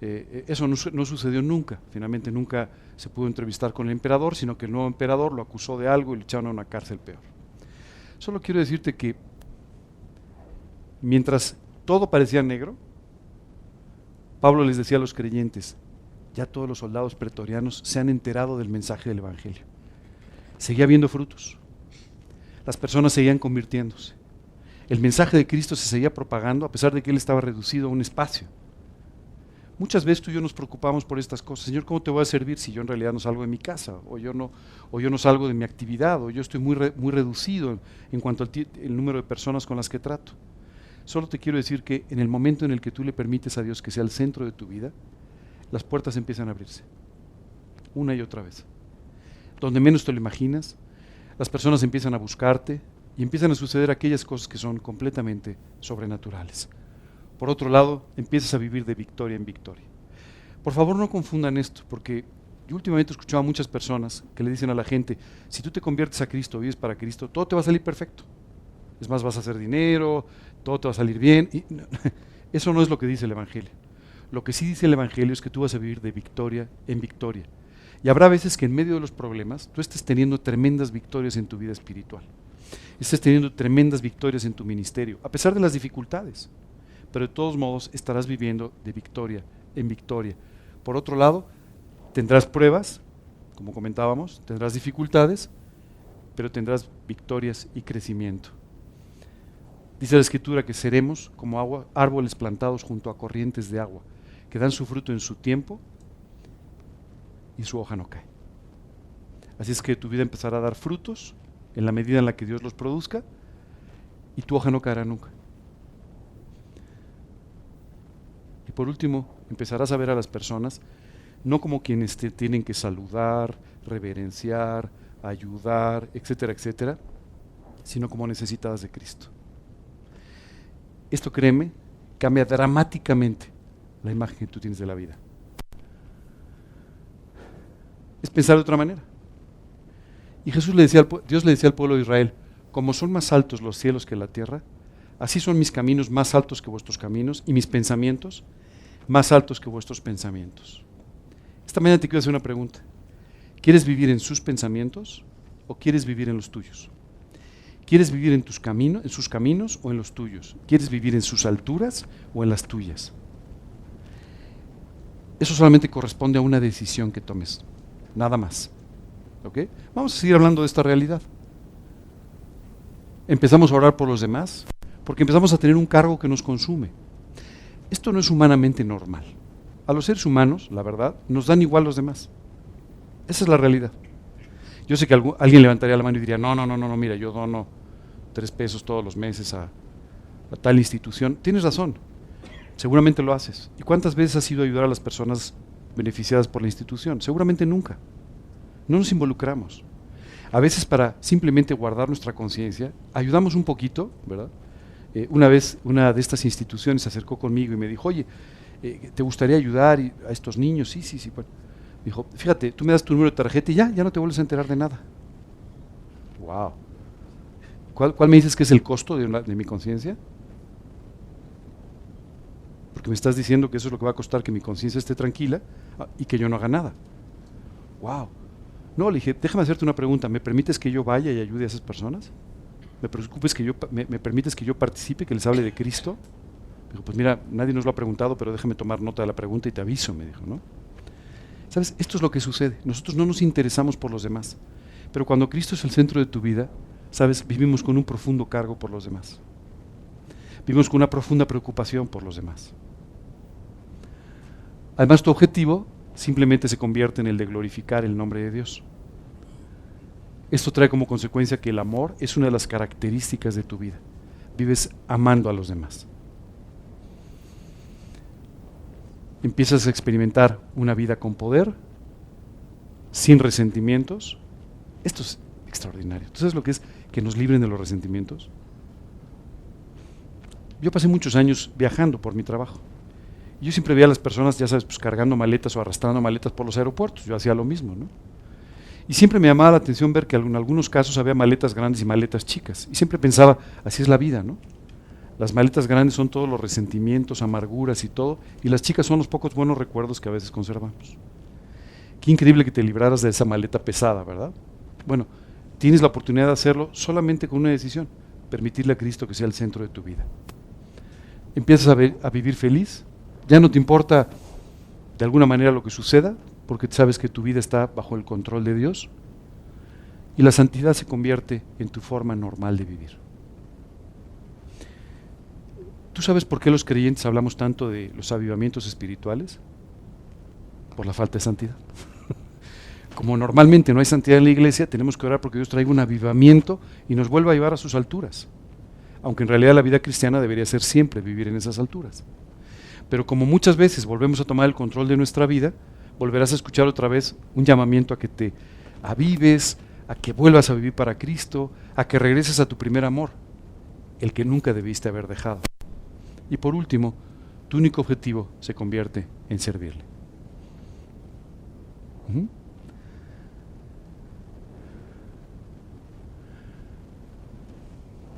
Eso no sucedió nunca, finalmente nunca se pudo entrevistar con el emperador, sino que el nuevo emperador lo acusó de algo y le echaron a una cárcel peor. Solo quiero decirte que mientras todo parecía negro, Pablo les decía a los creyentes, ya todos los soldados pretorianos se han enterado del mensaje del Evangelio. Seguía habiendo frutos. Las personas seguían convirtiéndose. El mensaje de Cristo se seguía propagando a pesar de que él estaba reducido a un espacio. Muchas veces tú y yo nos preocupamos por estas cosas. Señor, ¿cómo te voy a servir si yo en realidad no salgo de mi casa? O yo no salgo de mi actividad, o yo estoy muy reducido en cuanto al número de personas con las que trato. Solo te quiero decir que en el momento en el que tú le permites a Dios que sea el centro de tu vida, las puertas empiezan a abrirse, una y otra vez. Donde menos te lo imaginas, las personas empiezan a buscarte y empiezan a suceder aquellas cosas que son completamente sobrenaturales. Por otro lado, empiezas a vivir de victoria en victoria. Por favor, no confundan esto, porque yo últimamente he escuchado a muchas personas que le dicen a la gente, si tú te conviertes a Cristo, vives para Cristo, todo te va a salir perfecto. Es más, vas a hacer dinero, todo te va a salir bien. Eso no es lo que dice el Evangelio. Lo que sí dice el Evangelio es que tú vas a vivir de victoria en victoria. Y habrá veces que en medio de los problemas tú estés teniendo tremendas victorias en tu vida espiritual. Estés teniendo tremendas victorias en tu ministerio, a pesar de las dificultades. Pero de todos modos estarás viviendo de victoria en victoria. Por otro lado, tendrás pruebas, como comentábamos, tendrás dificultades, pero tendrás victorias y crecimiento. Dice la Escritura que seremos como árboles plantados junto a corrientes de agua, que dan su fruto en su tiempo y su hoja no cae. Así es que tu vida empezará a dar frutos en la medida en la que Dios los produzca y tu hoja no caerá nunca. Y por último, empezarás a ver a las personas no como quienes te tienen que saludar, reverenciar, ayudar, etcétera, etcétera, sino como necesitadas de Cristo. Esto, créeme, cambia dramáticamente la imagen que tú tienes de la vida. Es pensar de otra manera. Y Dios le decía al pueblo de Israel, como son más altos los cielos que la tierra, así son mis caminos más altos que vuestros caminos y mis pensamientos más altos que vuestros pensamientos. Esta mañana te quiero hacer una pregunta. ¿Quieres vivir en sus pensamientos o quieres vivir en los tuyos? ¿Quieres vivir en sus caminos o en los tuyos? ¿Quieres vivir en sus alturas o en las tuyas? Eso solamente corresponde a una decisión que tomes. nada más. ¿Ok? Vamos a seguir hablando de esta realidad. Empezamos a orar por los demás porque empezamos a tener un cargo que nos consume. Esto no es humanamente normal. A los seres humanos, la verdad, nos dan igual los demás. Esa es la realidad. Yo sé que alguien levantaría la mano y diría, no, mira, yo dono 3 pesos todos los meses a tal institución. Tienes razón, seguramente lo haces. ¿Y cuántas veces has ido a ayudar a las personas beneficiadas por la institución? Seguramente nunca. No nos involucramos. A veces para simplemente guardar nuestra conciencia, ayudamos un poquito, ¿verdad? Una vez una de estas instituciones se acercó conmigo y me dijo, oye, ¿te gustaría ayudar a estos niños? Sí. Bueno. Me dijo, fíjate, tú me das tu número de tarjeta y ya no te vuelves a enterar de nada. Wow. ¿Cuál me dices que es el costo de mi conciencia? Porque me estás diciendo que eso es lo que va a costar que mi conciencia esté tranquila y que yo no haga nada. Wow. No, le dije, déjame hacerte una pregunta, ¿me permites que yo vaya y ayude a esas personas? ¿Me permites que yo participe, que les hable de Cristo? Me dijo, pues mira, nadie nos lo ha preguntado, pero déjame tomar nota de la pregunta y te aviso, me dijo, ¿no? ¿Sabes? Esto es lo que sucede. Nosotros no nos interesamos por los demás, pero cuando Cristo es el centro de tu vida, ¿sabes? Vivimos con un profundo cargo por los demás. Vivimos con una profunda preocupación por los demás. Además, tu objetivo simplemente se convierte en el de glorificar el nombre de Dios. Esto trae como consecuencia que el amor es una de las características de tu vida. Vives amando a los demás. Empiezas a experimentar una vida con poder, sin resentimientos. Esto es extraordinario. ¿Tú sabes lo que es que nos libren de los resentimientos? Yo pasé muchos años viajando por mi trabajo. Yo siempre veía a las personas, ya sabes, pues cargando maletas o arrastrando maletas por los aeropuertos. Yo hacía lo mismo, ¿no? Y siempre me llamaba la atención ver que en algunos casos había maletas grandes y maletas chicas. Y siempre pensaba, así es la vida, ¿no? Las maletas grandes son todos los resentimientos, amarguras y todo, y las chicas son los pocos buenos recuerdos que a veces conservamos. Qué increíble que te libraras de esa maleta pesada, ¿verdad? Bueno, tienes la oportunidad de hacerlo solamente con una decisión, permitirle a Cristo que sea el centro de tu vida. Empiezas a vivir feliz, ya no te importa de alguna manera lo que suceda, porque sabes que tu vida está bajo el control de Dios, y la santidad se convierte en tu forma normal de vivir. ¿Tú sabes por qué los creyentes hablamos tanto de los avivamientos espirituales? Por la falta de santidad. Como normalmente no hay santidad en la iglesia, tenemos que orar porque Dios traiga un avivamiento y nos vuelva a llevar a sus alturas. Aunque en realidad la vida cristiana debería ser siempre vivir en esas alturas. Pero como muchas veces volvemos a tomar el control de nuestra vida, volverás a escuchar otra vez un llamamiento a que te avives, a que vuelvas a vivir para Cristo, a que regreses a tu primer amor, el que nunca debiste haber dejado. Y por último, tu único objetivo se convierte en servirle.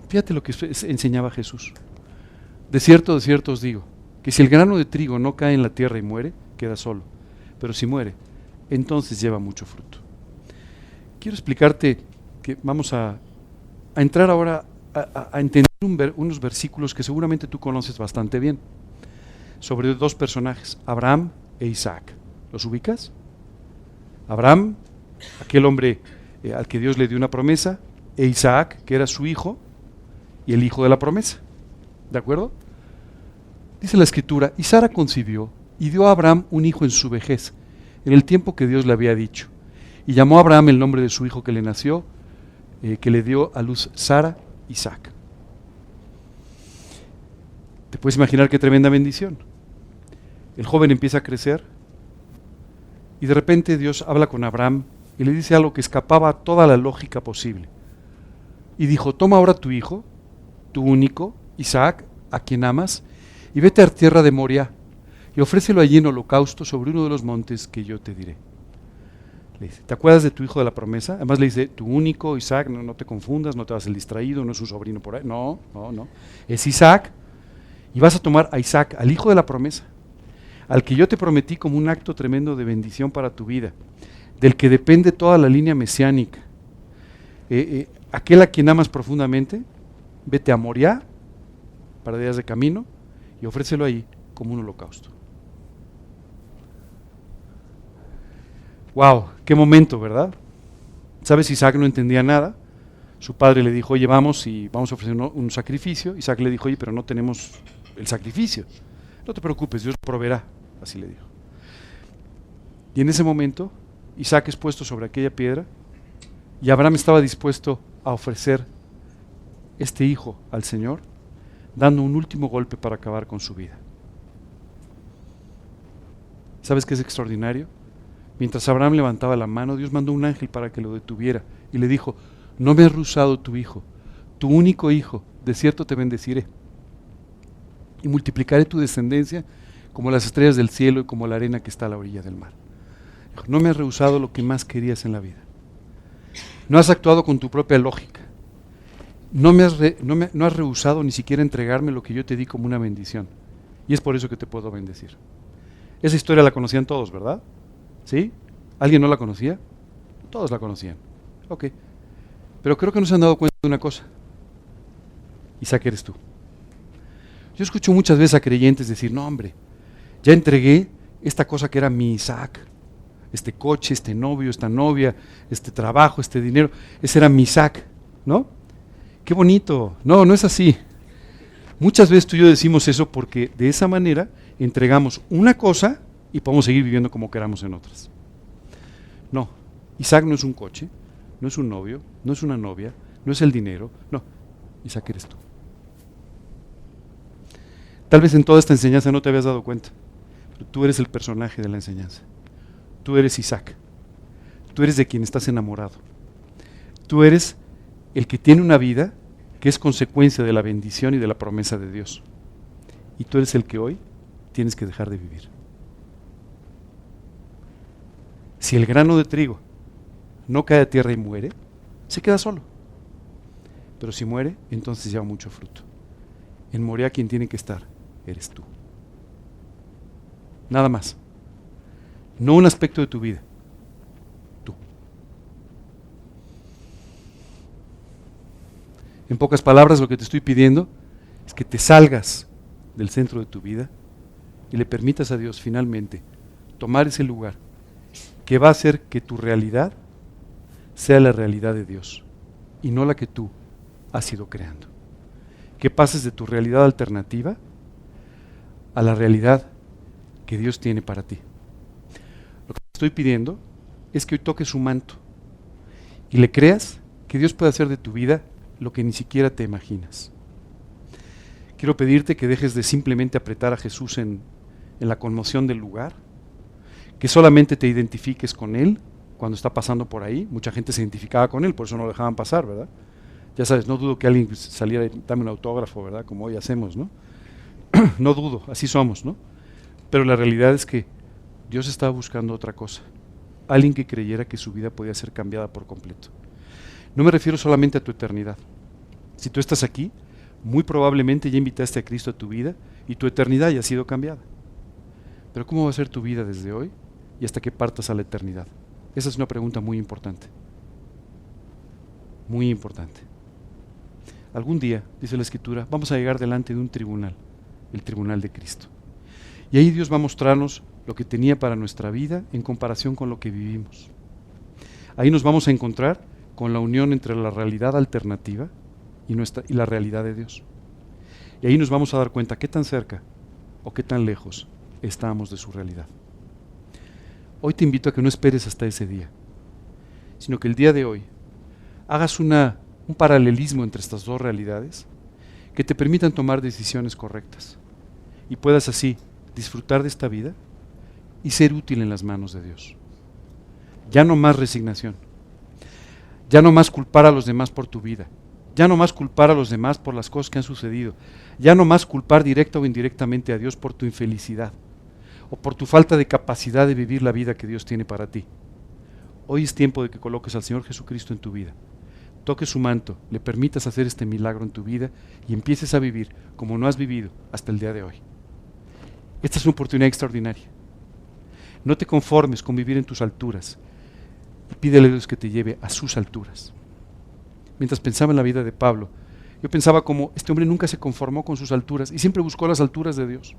Fíjate lo que enseñaba Jesús. De cierto os digo, que si el grano de trigo no cae en la tierra y muere, queda solo. Pero si muere, entonces lleva mucho fruto. Quiero explicarte que vamos a entrar ahora a entender unos versículos que seguramente tú conoces bastante bien, sobre 2 personajes, Abraham e Isaac. ¿Los ubicas? Abraham, aquel hombre al que Dios le dio una promesa, e Isaac, que era su hijo, y el hijo de la promesa. ¿De acuerdo? Dice la Escritura, y Sara concibió, y dio a Abraham un hijo en su vejez, en el tiempo que Dios le había dicho. Y llamó a Abraham el nombre de su hijo que le nació, que le dio a luz Sara, Isaac. ¿Te puedes imaginar qué tremenda bendición? El joven empieza a crecer, y de repente Dios habla con Abraham, y le dice algo que escapaba a toda la lógica posible. Y dijo, toma ahora tu hijo, tu único, Isaac, a quien amas, y vete a tierra de Moria, y ofrécelo allí en holocausto sobre uno de los montes que yo te diré. Le dice, ¿te acuerdas de tu hijo de la promesa? Además le dice, tu único, Isaac, no te confundas, no te vas el distraído, no es un sobrino por ahí, no, es Isaac, y vas a tomar a Isaac, al hijo de la promesa, al que yo te prometí como un acto tremendo de bendición para tu vida, del que depende toda la línea mesiánica, aquel a quien amas profundamente, vete a Moriah, para días de camino, y ofrécelo ahí como un holocausto. ¡Wow! Qué momento, ¿verdad? ¿Sabes? Isaac no entendía nada. Su padre le dijo, oye, vamos y vamos a ofrecer un sacrificio. Isaac le dijo, oye, pero no tenemos el sacrificio. No te preocupes, Dios proveerá. Así le dijo. Y en ese momento, Isaac es puesto sobre aquella piedra y Abraham estaba dispuesto a ofrecer este hijo al Señor, dando un último golpe para acabar con su vida. ¿Sabes qué es extraordinario? Mientras Abraham levantaba la mano, Dios mandó un ángel para que lo detuviera y le dijo, no me has rehusado tu hijo, tu único hijo, de cierto te bendeciré y multiplicaré tu descendencia como las estrellas del cielo y como la arena que está a la orilla del mar. Dijo, no me has rehusado lo que más querías en la vida. No has actuado con tu propia lógica. No has rehusado ni siquiera entregarme lo que yo te di como una bendición. Y es por eso que te puedo bendecir. Esa historia la conocían todos, ¿verdad? ¿Sí? ¿Alguien no la conocía? Todos la conocían. Ok. Pero creo que no se han dado cuenta de una cosa. Isaac eres tú. Yo escucho muchas veces a creyentes decir, no hombre, ya entregué esta cosa que era mi Isaac. Este coche, este novio, esta novia, este trabajo, este dinero. Ese era mi Isaac, ¿no? ¡Qué bonito! No, no es así. Muchas veces tú y yo decimos eso porque de esa manera entregamos una cosa y podemos seguir viviendo como queramos en otras. No, Isaac no es un coche, no es un novio, no es una novia, no es el dinero, no, Isaac eres tú. Tal vez en toda esta enseñanza no te habías dado cuenta, pero tú eres el personaje de la enseñanza. Tú eres Isaac, tú eres de quien estás enamorado, tú eres el que tiene una vida que es consecuencia de la bendición y de la promesa de Dios. Y tú eres el que hoy tienes que dejar de vivir. Si el grano de trigo no cae a tierra y muere, se queda solo. Pero si muere, entonces lleva mucho fruto. En Moriah quien tiene que estar eres tú. Nada más. No un aspecto de tu vida. Tú. En pocas palabras, lo que te estoy pidiendo es que te salgas del centro de tu vida y le permitas a Dios finalmente tomar ese lugar que va a hacer que tu realidad sea la realidad de Dios y no la que tú has ido creando. Que pases de tu realidad alternativa a la realidad que Dios tiene para ti. Lo que te estoy pidiendo es que hoy toques su manto y le creas que Dios puede hacer de tu vida lo que ni siquiera te imaginas. Quiero pedirte que dejes de simplemente apretar a Jesús en la conmoción del lugar, que solamente te identifiques con Él cuando está pasando por ahí. Mucha gente se identificaba con Él, por eso no lo dejaban pasar, ¿verdad? Ya sabes, no dudo que alguien saliera y dame un autógrafo, ¿verdad? Como hoy hacemos, ¿no? No dudo, así somos, ¿no? Pero la realidad es que Dios estaba buscando otra cosa. Alguien que creyera que su vida podía ser cambiada por completo. No me refiero solamente a tu eternidad. Si tú estás aquí, muy probablemente ya invitaste a Cristo a tu vida y tu eternidad ya ha sido cambiada. Pero ¿cómo va a ser tu vida desde hoy y hasta que partas a la eternidad? Esa es una pregunta muy importante. Muy importante. Algún día, dice la Escritura, vamos a llegar delante de un tribunal, el tribunal de Cristo. Y ahí Dios va a mostrarnos lo que tenía para nuestra vida en comparación con lo que vivimos. Ahí nos vamos a encontrar con la unión entre la realidad alternativa y la realidad de Dios. Y ahí nos vamos a dar cuenta qué tan cerca o qué tan lejos estamos de su realidad. Hoy te invito a que no esperes hasta ese día, sino que el día de hoy hagas un paralelismo entre estas dos realidades que te permitan tomar decisiones correctas y puedas así disfrutar de esta vida y ser útil en las manos de Dios. Ya no más resignación, ya no más culpar a los demás por tu vida, ya no más culpar a los demás por las cosas que han sucedido, ya no más culpar directa o indirectamente a Dios por tu infelicidad o por tu falta de capacidad de vivir la vida que Dios tiene para ti. Hoy es tiempo de que coloques al Señor Jesucristo en tu vida, toques su manto, le permitas hacer este milagro en tu vida y empieces a vivir como no has vivido hasta el día de hoy. Esta es una oportunidad extraordinaria. No te conformes con vivir en tus alturas y pídele a Dios que te lleve a sus alturas. Mientras pensaba en la vida de Pablo, Yo pensaba como, este hombre nunca se conformó con sus alturas y siempre buscó las alturas de Dios.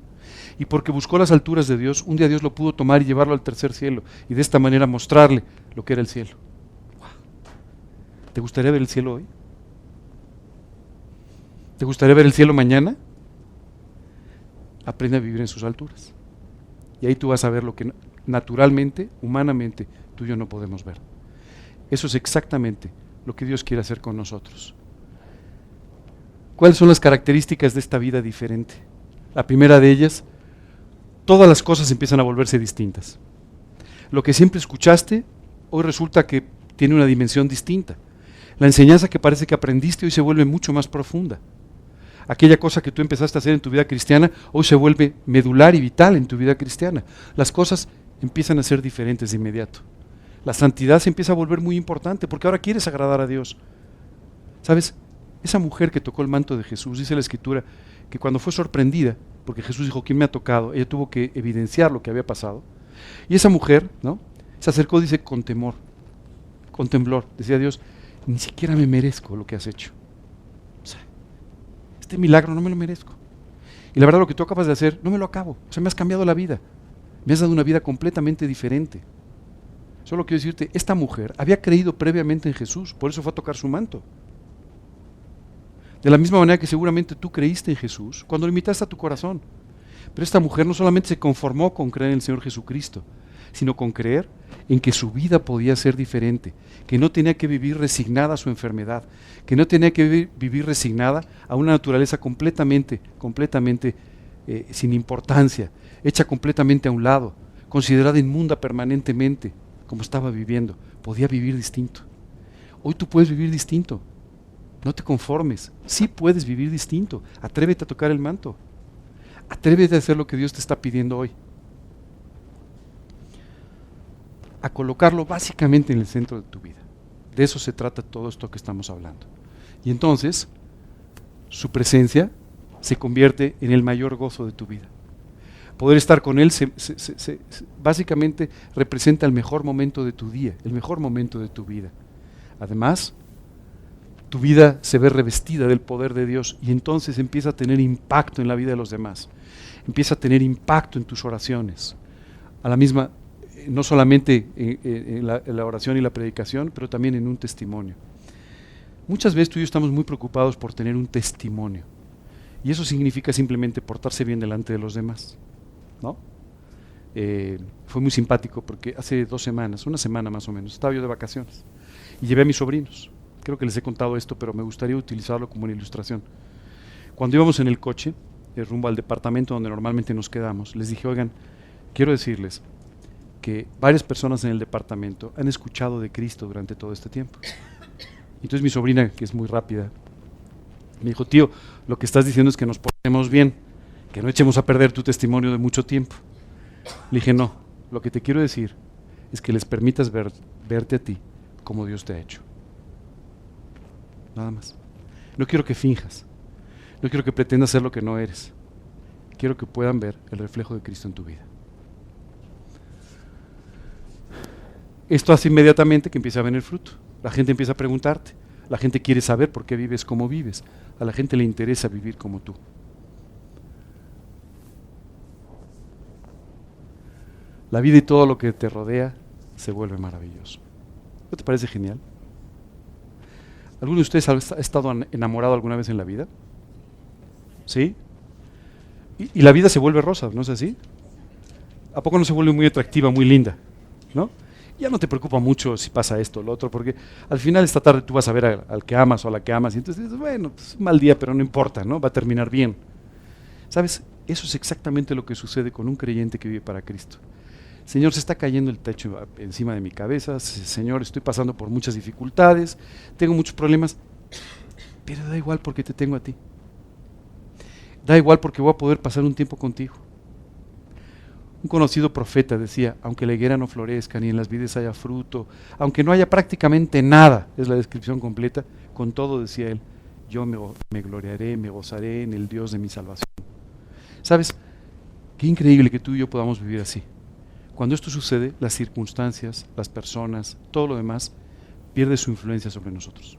Y porque buscó las alturas de Dios, un día Dios lo pudo tomar y llevarlo al tercer cielo y de esta manera mostrarle lo que era el cielo. ¿Te gustaría ver el cielo hoy? ¿Te gustaría ver el cielo mañana? Aprende a vivir en sus alturas. Y ahí tú vas a ver lo que naturalmente, humanamente, tú y yo no podemos ver. Eso es exactamente lo que Dios quiere hacer con nosotros. ¿Cuáles son las características de esta vida diferente? La primera de ellas, todas las cosas empiezan a volverse distintas. Lo que siempre escuchaste, hoy resulta que tiene una dimensión distinta. La enseñanza que parece que aprendiste hoy se vuelve mucho más profunda. Aquella cosa que tú empezaste a hacer en tu vida cristiana, hoy se vuelve medular y vital en tu vida cristiana. Las cosas empiezan a ser diferentes de inmediato. La santidad se empieza a volver muy importante porque ahora quieres agradar a Dios. ¿Sabes? Esa mujer que tocó el manto de Jesús, dice la Escritura, que cuando fue sorprendida, porque Jesús dijo, ¿quién me ha tocado? Ella tuvo que evidenciar lo que había pasado. Y esa mujer, ¿no?, se acercó, dice, con temor, con temblor. Decía Dios, ni siquiera me merezco lo que has hecho. O sea, este milagro no me lo merezco. Y la verdad lo que tú acabas de hacer, no me lo acabo. O sea, me has cambiado la vida. Me has dado una vida completamente diferente. Solo quiero decirte, esta mujer había creído previamente en Jesús, por eso fue a tocar su manto. De la misma manera que seguramente tú creíste en Jesús cuando lo invitaste a tu corazón. Pero esta mujer no solamente se conformó con creer en el Señor Jesucristo, sino con creer en que su vida podía ser diferente, que no tenía que vivir resignada a su enfermedad, que no tenía que vivir resignada a una naturaleza completamente sin importancia, hecha completamente a un lado, considerada inmunda permanentemente, como estaba viviendo. Podía vivir distinto. Hoy tú puedes vivir distinto. No te conformes, sí puedes vivir distinto. Atrévete a tocar el manto. Atrévete a hacer lo que Dios te está pidiendo hoy. A colocarlo básicamente en el centro de tu vida. De eso se trata todo esto que estamos hablando. Y entonces, su presencia se convierte en el mayor gozo de tu vida. Poder estar con Él básicamente representa el mejor momento de tu día, el mejor momento de tu vida. Además, tu vida se ve revestida del poder de Dios y entonces empieza a tener impacto en la vida de los demás. Empieza a tener impacto en tus oraciones. A la misma, no solamente en la oración y la predicación, pero también en un testimonio. Muchas veces tú y yo estamos muy preocupados por tener un testimonio. Y eso significa simplemente portarse bien delante de los demás, ¿no? Fue muy simpático porque hace 2 semanas, una semana más o menos, estaba yo de vacaciones y llevé a mis sobrinos. Creo que les he contado esto, pero me gustaría utilizarlo como una ilustración. Cuando íbamos en el coche, rumbo al departamento donde normalmente nos quedamos, les dije, oigan, quiero decirles que varias personas en el departamento han escuchado de Cristo durante todo este tiempo. Entonces mi sobrina, que es muy rápida, me dijo, tío, lo que estás diciendo es que nos portemos bien, que no echemos a perder tu testimonio de mucho tiempo. Le dije, no, lo que te quiero decir es que les permitas verte a ti como Dios te ha hecho. Nada más. No quiero que finjas. No quiero que pretendas ser lo que no eres. Quiero que puedan ver el reflejo de Cristo en tu vida. Esto hace inmediatamente que empiece a venir fruto. La gente empieza a preguntarte. La gente quiere saber por qué vives como vives. A la gente le interesa vivir como tú. La vida y todo lo que te rodea se vuelve maravilloso. ¿No te parece genial? ¿Alguno de ustedes ha estado enamorado alguna vez en la vida? ¿Sí? Y la vida se vuelve rosa, ¿no es así? ¿A poco no se vuelve muy atractiva, muy linda? ¿No? Ya no te preocupa mucho si pasa esto o lo otro, porque al final esta tarde tú vas a ver al que amas o a la que amas y entonces dices, bueno, pues es un mal día, pero no importa, ¿no? Va a terminar bien. ¿Sabes? Eso es exactamente lo que sucede con un creyente que vive para Cristo. Señor, se está cayendo el techo encima de mi cabeza. Señor, estoy pasando por muchas dificultades, tengo muchos problemas, pero da igual porque te tengo a ti. Da igual porque voy a poder pasar un tiempo contigo. Un conocido profeta decía, aunque la higuera no florezca, ni en las vides haya fruto, aunque no haya prácticamente nada, es la descripción completa, con todo, decía él, yo me gloriaré, me gozaré en el Dios de mi salvación. ¿Sabes? Qué increíble que tú y yo podamos vivir así. Cuando esto sucede, las circunstancias, las personas, todo lo demás, pierde su influencia sobre nosotros.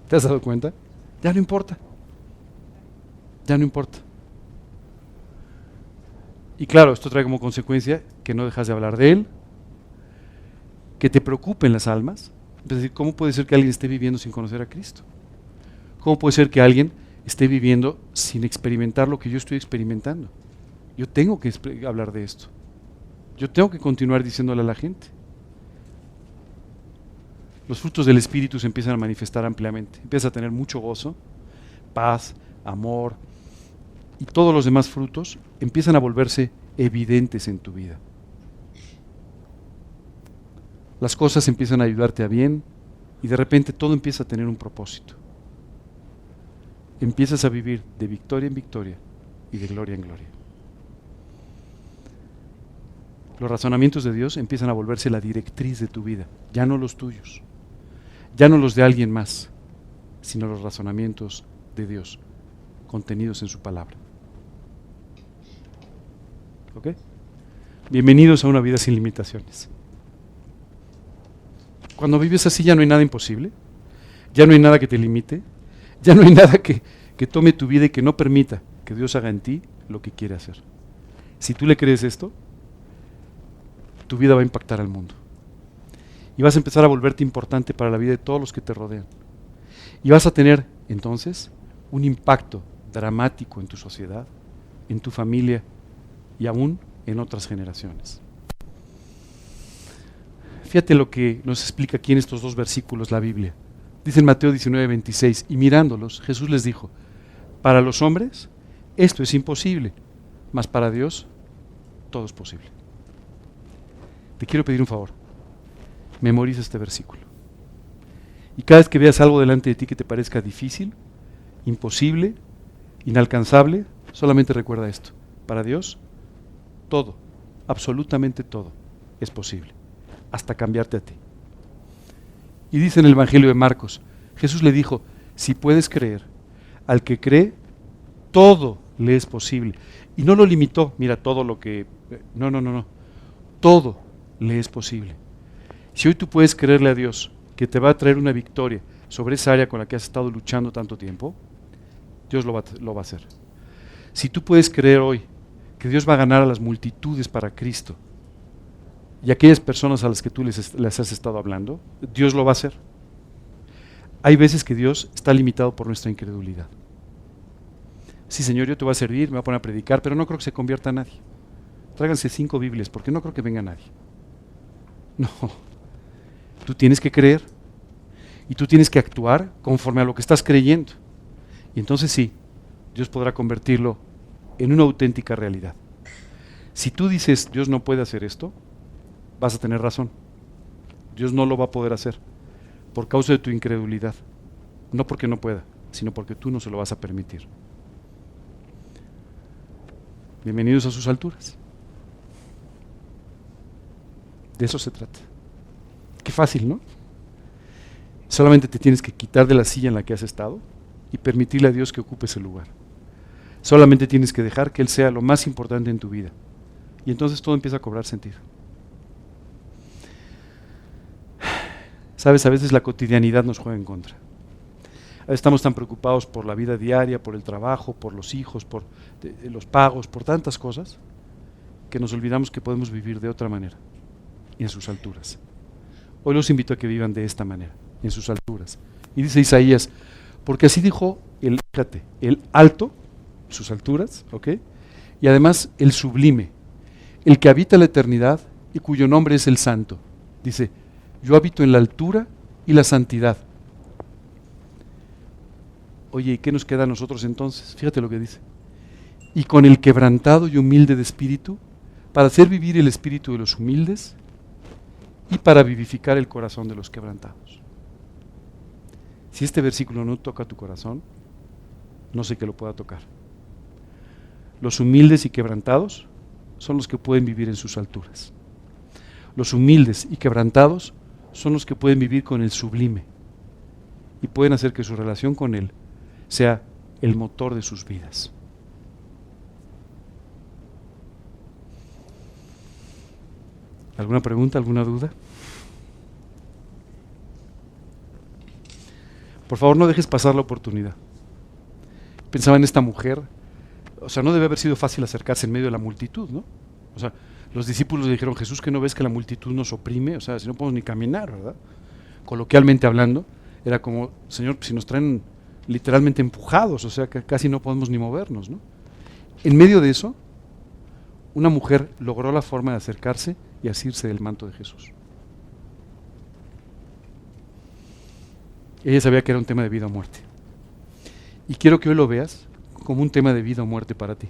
¿Te has dado cuenta? Ya no importa. Ya no importa. Y claro, esto trae como consecuencia que no dejas de hablar de Él, que te preocupen las almas. Es decir, ¿cómo puede ser que alguien esté viviendo sin conocer a Cristo? ¿Cómo puede ser que alguien esté viviendo sin experimentar lo que yo estoy experimentando? Yo tengo que hablar de esto. Yo tengo que continuar diciéndole a la gente. Los frutos del Espíritu se empiezan a manifestar ampliamente. Empiezas a tener mucho gozo, paz, amor, y todos los demás frutos empiezan a volverse evidentes en tu vida. Las cosas empiezan a ayudarte a bien y de repente todo empieza a tener un propósito. Empiezas a vivir de victoria en victoria y de gloria en gloria. Los razonamientos de Dios empiezan a volverse la directriz de tu vida, ya no los tuyos, ya no los de alguien más, sino los razonamientos de Dios, contenidos en su palabra. ¿Ok? Bienvenidos a una vida sin limitaciones. Cuando vives así ya no hay nada imposible, ya no hay nada que te limite, ya no hay nada que tome tu vida y que no permita que Dios haga en ti lo que quiere hacer. Si tú le crees esto, tu vida va a impactar al mundo. Y vas a empezar a volverte importante para la vida de todos los que te rodean. Y vas a tener, entonces, un impacto dramático en tu sociedad, en tu familia y aún en otras generaciones. Fíjate lo que nos explica aquí en estos dos versículos la Biblia. Dice en Mateo 19:26, y mirándolos, Jesús les dijo, para los hombres esto es imposible, mas para Dios todo es posible. Te quiero pedir un favor, memoriza este versículo. Y cada vez que veas algo delante de ti que te parezca difícil, imposible, inalcanzable, solamente recuerda esto, para Dios todo, absolutamente todo es posible, hasta cambiarte a ti. Y dice en el Evangelio de Marcos, Jesús le dijo, si puedes creer, al que cree, todo le es posible. Y no lo limitó, mira todo lo que... No, todo le es posible. Si hoy tú puedes creerle a Dios que te va a traer una victoria sobre esa área con la que has estado luchando tanto tiempo, Dios lo va a hacer. Si tú puedes creer hoy que Dios va a ganar a las multitudes para Cristo, y aquellas personas a las que tú les has estado hablando, Dios lo va a hacer. Hay veces que Dios está limitado por nuestra incredulidad. Sí, Señor, yo te voy a servir, me voy a poner a predicar, pero no creo que se convierta a nadie. Tráiganse 5 Biblias, porque no creo que venga nadie. No, tú tienes que creer y tú tienes que actuar conforme a lo que estás creyendo. Y entonces sí, Dios podrá convertirlo en una auténtica realidad. Si tú dices, Dios no puede hacer esto, vas a tener razón. Dios no lo va a poder hacer por causa de tu incredulidad. No porque no pueda, sino porque tú no se lo vas a permitir. Bienvenidos a sus alturas. De eso se trata. Qué fácil, ¿no? Solamente te tienes que quitar de la silla en la que has estado y permitirle a Dios que ocupe ese lugar. Solamente tienes que dejar que Él sea lo más importante en tu vida. Y entonces todo empieza a cobrar sentido. Sabes, a veces la cotidianidad nos juega en contra. A veces estamos tan preocupados por la vida diaria, por el trabajo, por los hijos, por los pagos, por tantas cosas, que nos olvidamos que podemos vivir de otra manera y en sus alturas. Hoy los invito a que vivan de esta manera, en sus alturas. Y dice Isaías, porque así dijo el alto, sus alturas, ¿ok? Y además el sublime, el que habita la eternidad y cuyo nombre es el santo. Dice, yo habito en la altura y la santidad. Oye, ¿y qué nos queda a nosotros entonces? Fíjate lo que dice. Y con el quebrantado y humilde de espíritu, para hacer vivir el espíritu de los humildes y para vivificar el corazón de los quebrantados. Si este versículo no toca tu corazón, no sé qué lo pueda tocar. Los humildes y quebrantados son los que pueden vivir en sus alturas. Los humildes y quebrantados son los que pueden vivir con el sublime y pueden hacer que su relación con Él sea el motor de sus vidas. ¿Alguna pregunta, alguna duda? Por favor, no dejes pasar la oportunidad. pensaba en esta mujer. O sea, no debe haber sido fácil acercarse en medio de la multitud, ¿no? O sea, los discípulos le dijeron, Jesús, ¿que no ves que la multitud nos oprime? O sea, si no podemos ni caminar, ¿verdad? Coloquialmente hablando, era como, Señor, si nos traen literalmente empujados, o sea, que casi no podemos ni movernos, ¿no? En medio de eso, una mujer logró la forma de acercarse y asirse del manto de Jesús. Ella sabía que era un tema de vida o muerte. Y quiero que hoy lo veas como un tema de vida o muerte para ti.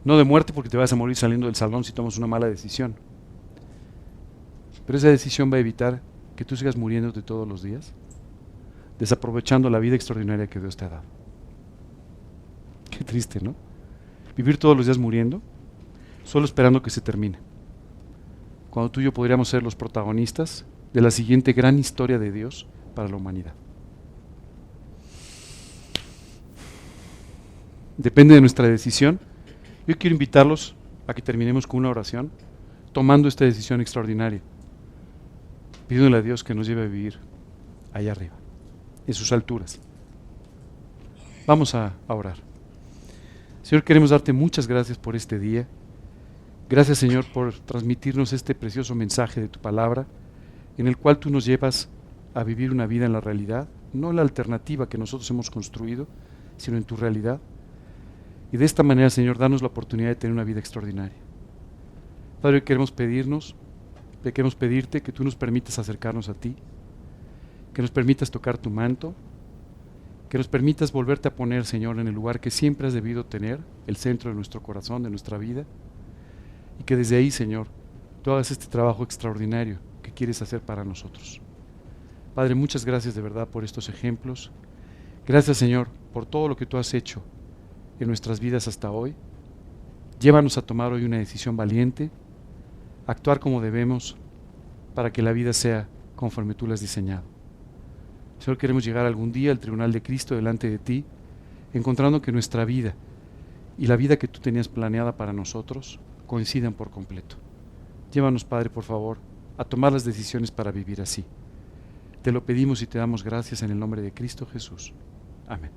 No de muerte porque te vas a morir saliendo del salón si tomas una mala decisión. Pero esa decisión va a evitar que tú sigas muriéndote todos los días, desaprovechando la vida extraordinaria que Dios te ha dado. Qué triste, ¿no? Vivir todos los días muriendo, solo esperando que se termine. Cuando tú y yo podríamos ser los protagonistas de la siguiente gran historia de Dios para la humanidad. Depende de nuestra decisión. Yo quiero invitarlos a que terminemos con una oración, tomando esta decisión extraordinaria, pidiéndole a Dios que nos lleve a vivir allá arriba, en sus alturas. Vamos a orar. Señor, queremos darte muchas gracias por este día. Gracias, Señor, por transmitirnos este precioso mensaje de tu palabra, en el cual tú nos llevas a vivir una vida en la realidad, no la alternativa que nosotros hemos construido, sino en tu realidad. Y de esta manera, Señor, danos la oportunidad de tener una vida extraordinaria. Padre, hoy queremos pedirte que tú nos permitas acercarnos a ti, que nos permitas tocar tu manto, que nos permitas volverte a poner, Señor, en el lugar que siempre has debido tener, el centro de nuestro corazón, de nuestra vida, y que desde ahí, Señor, tú hagas este trabajo extraordinario que quieres hacer para nosotros. Padre, muchas gracias de verdad por estos ejemplos. Gracias, Señor, por todo lo que tú has hecho en nuestras vidas hasta hoy. Llévanos a tomar hoy una decisión valiente, actuar como debemos para que la vida sea conforme tú la has diseñado. Señor, queremos llegar algún día al tribunal de Cristo delante de ti, encontrando que nuestra vida y la vida que tú tenías planeada para nosotros coincidan por completo. Llévanos, Padre, por favor, a tomar las decisiones para vivir así. Te lo pedimos y te damos gracias en el nombre de Cristo Jesús. Amén.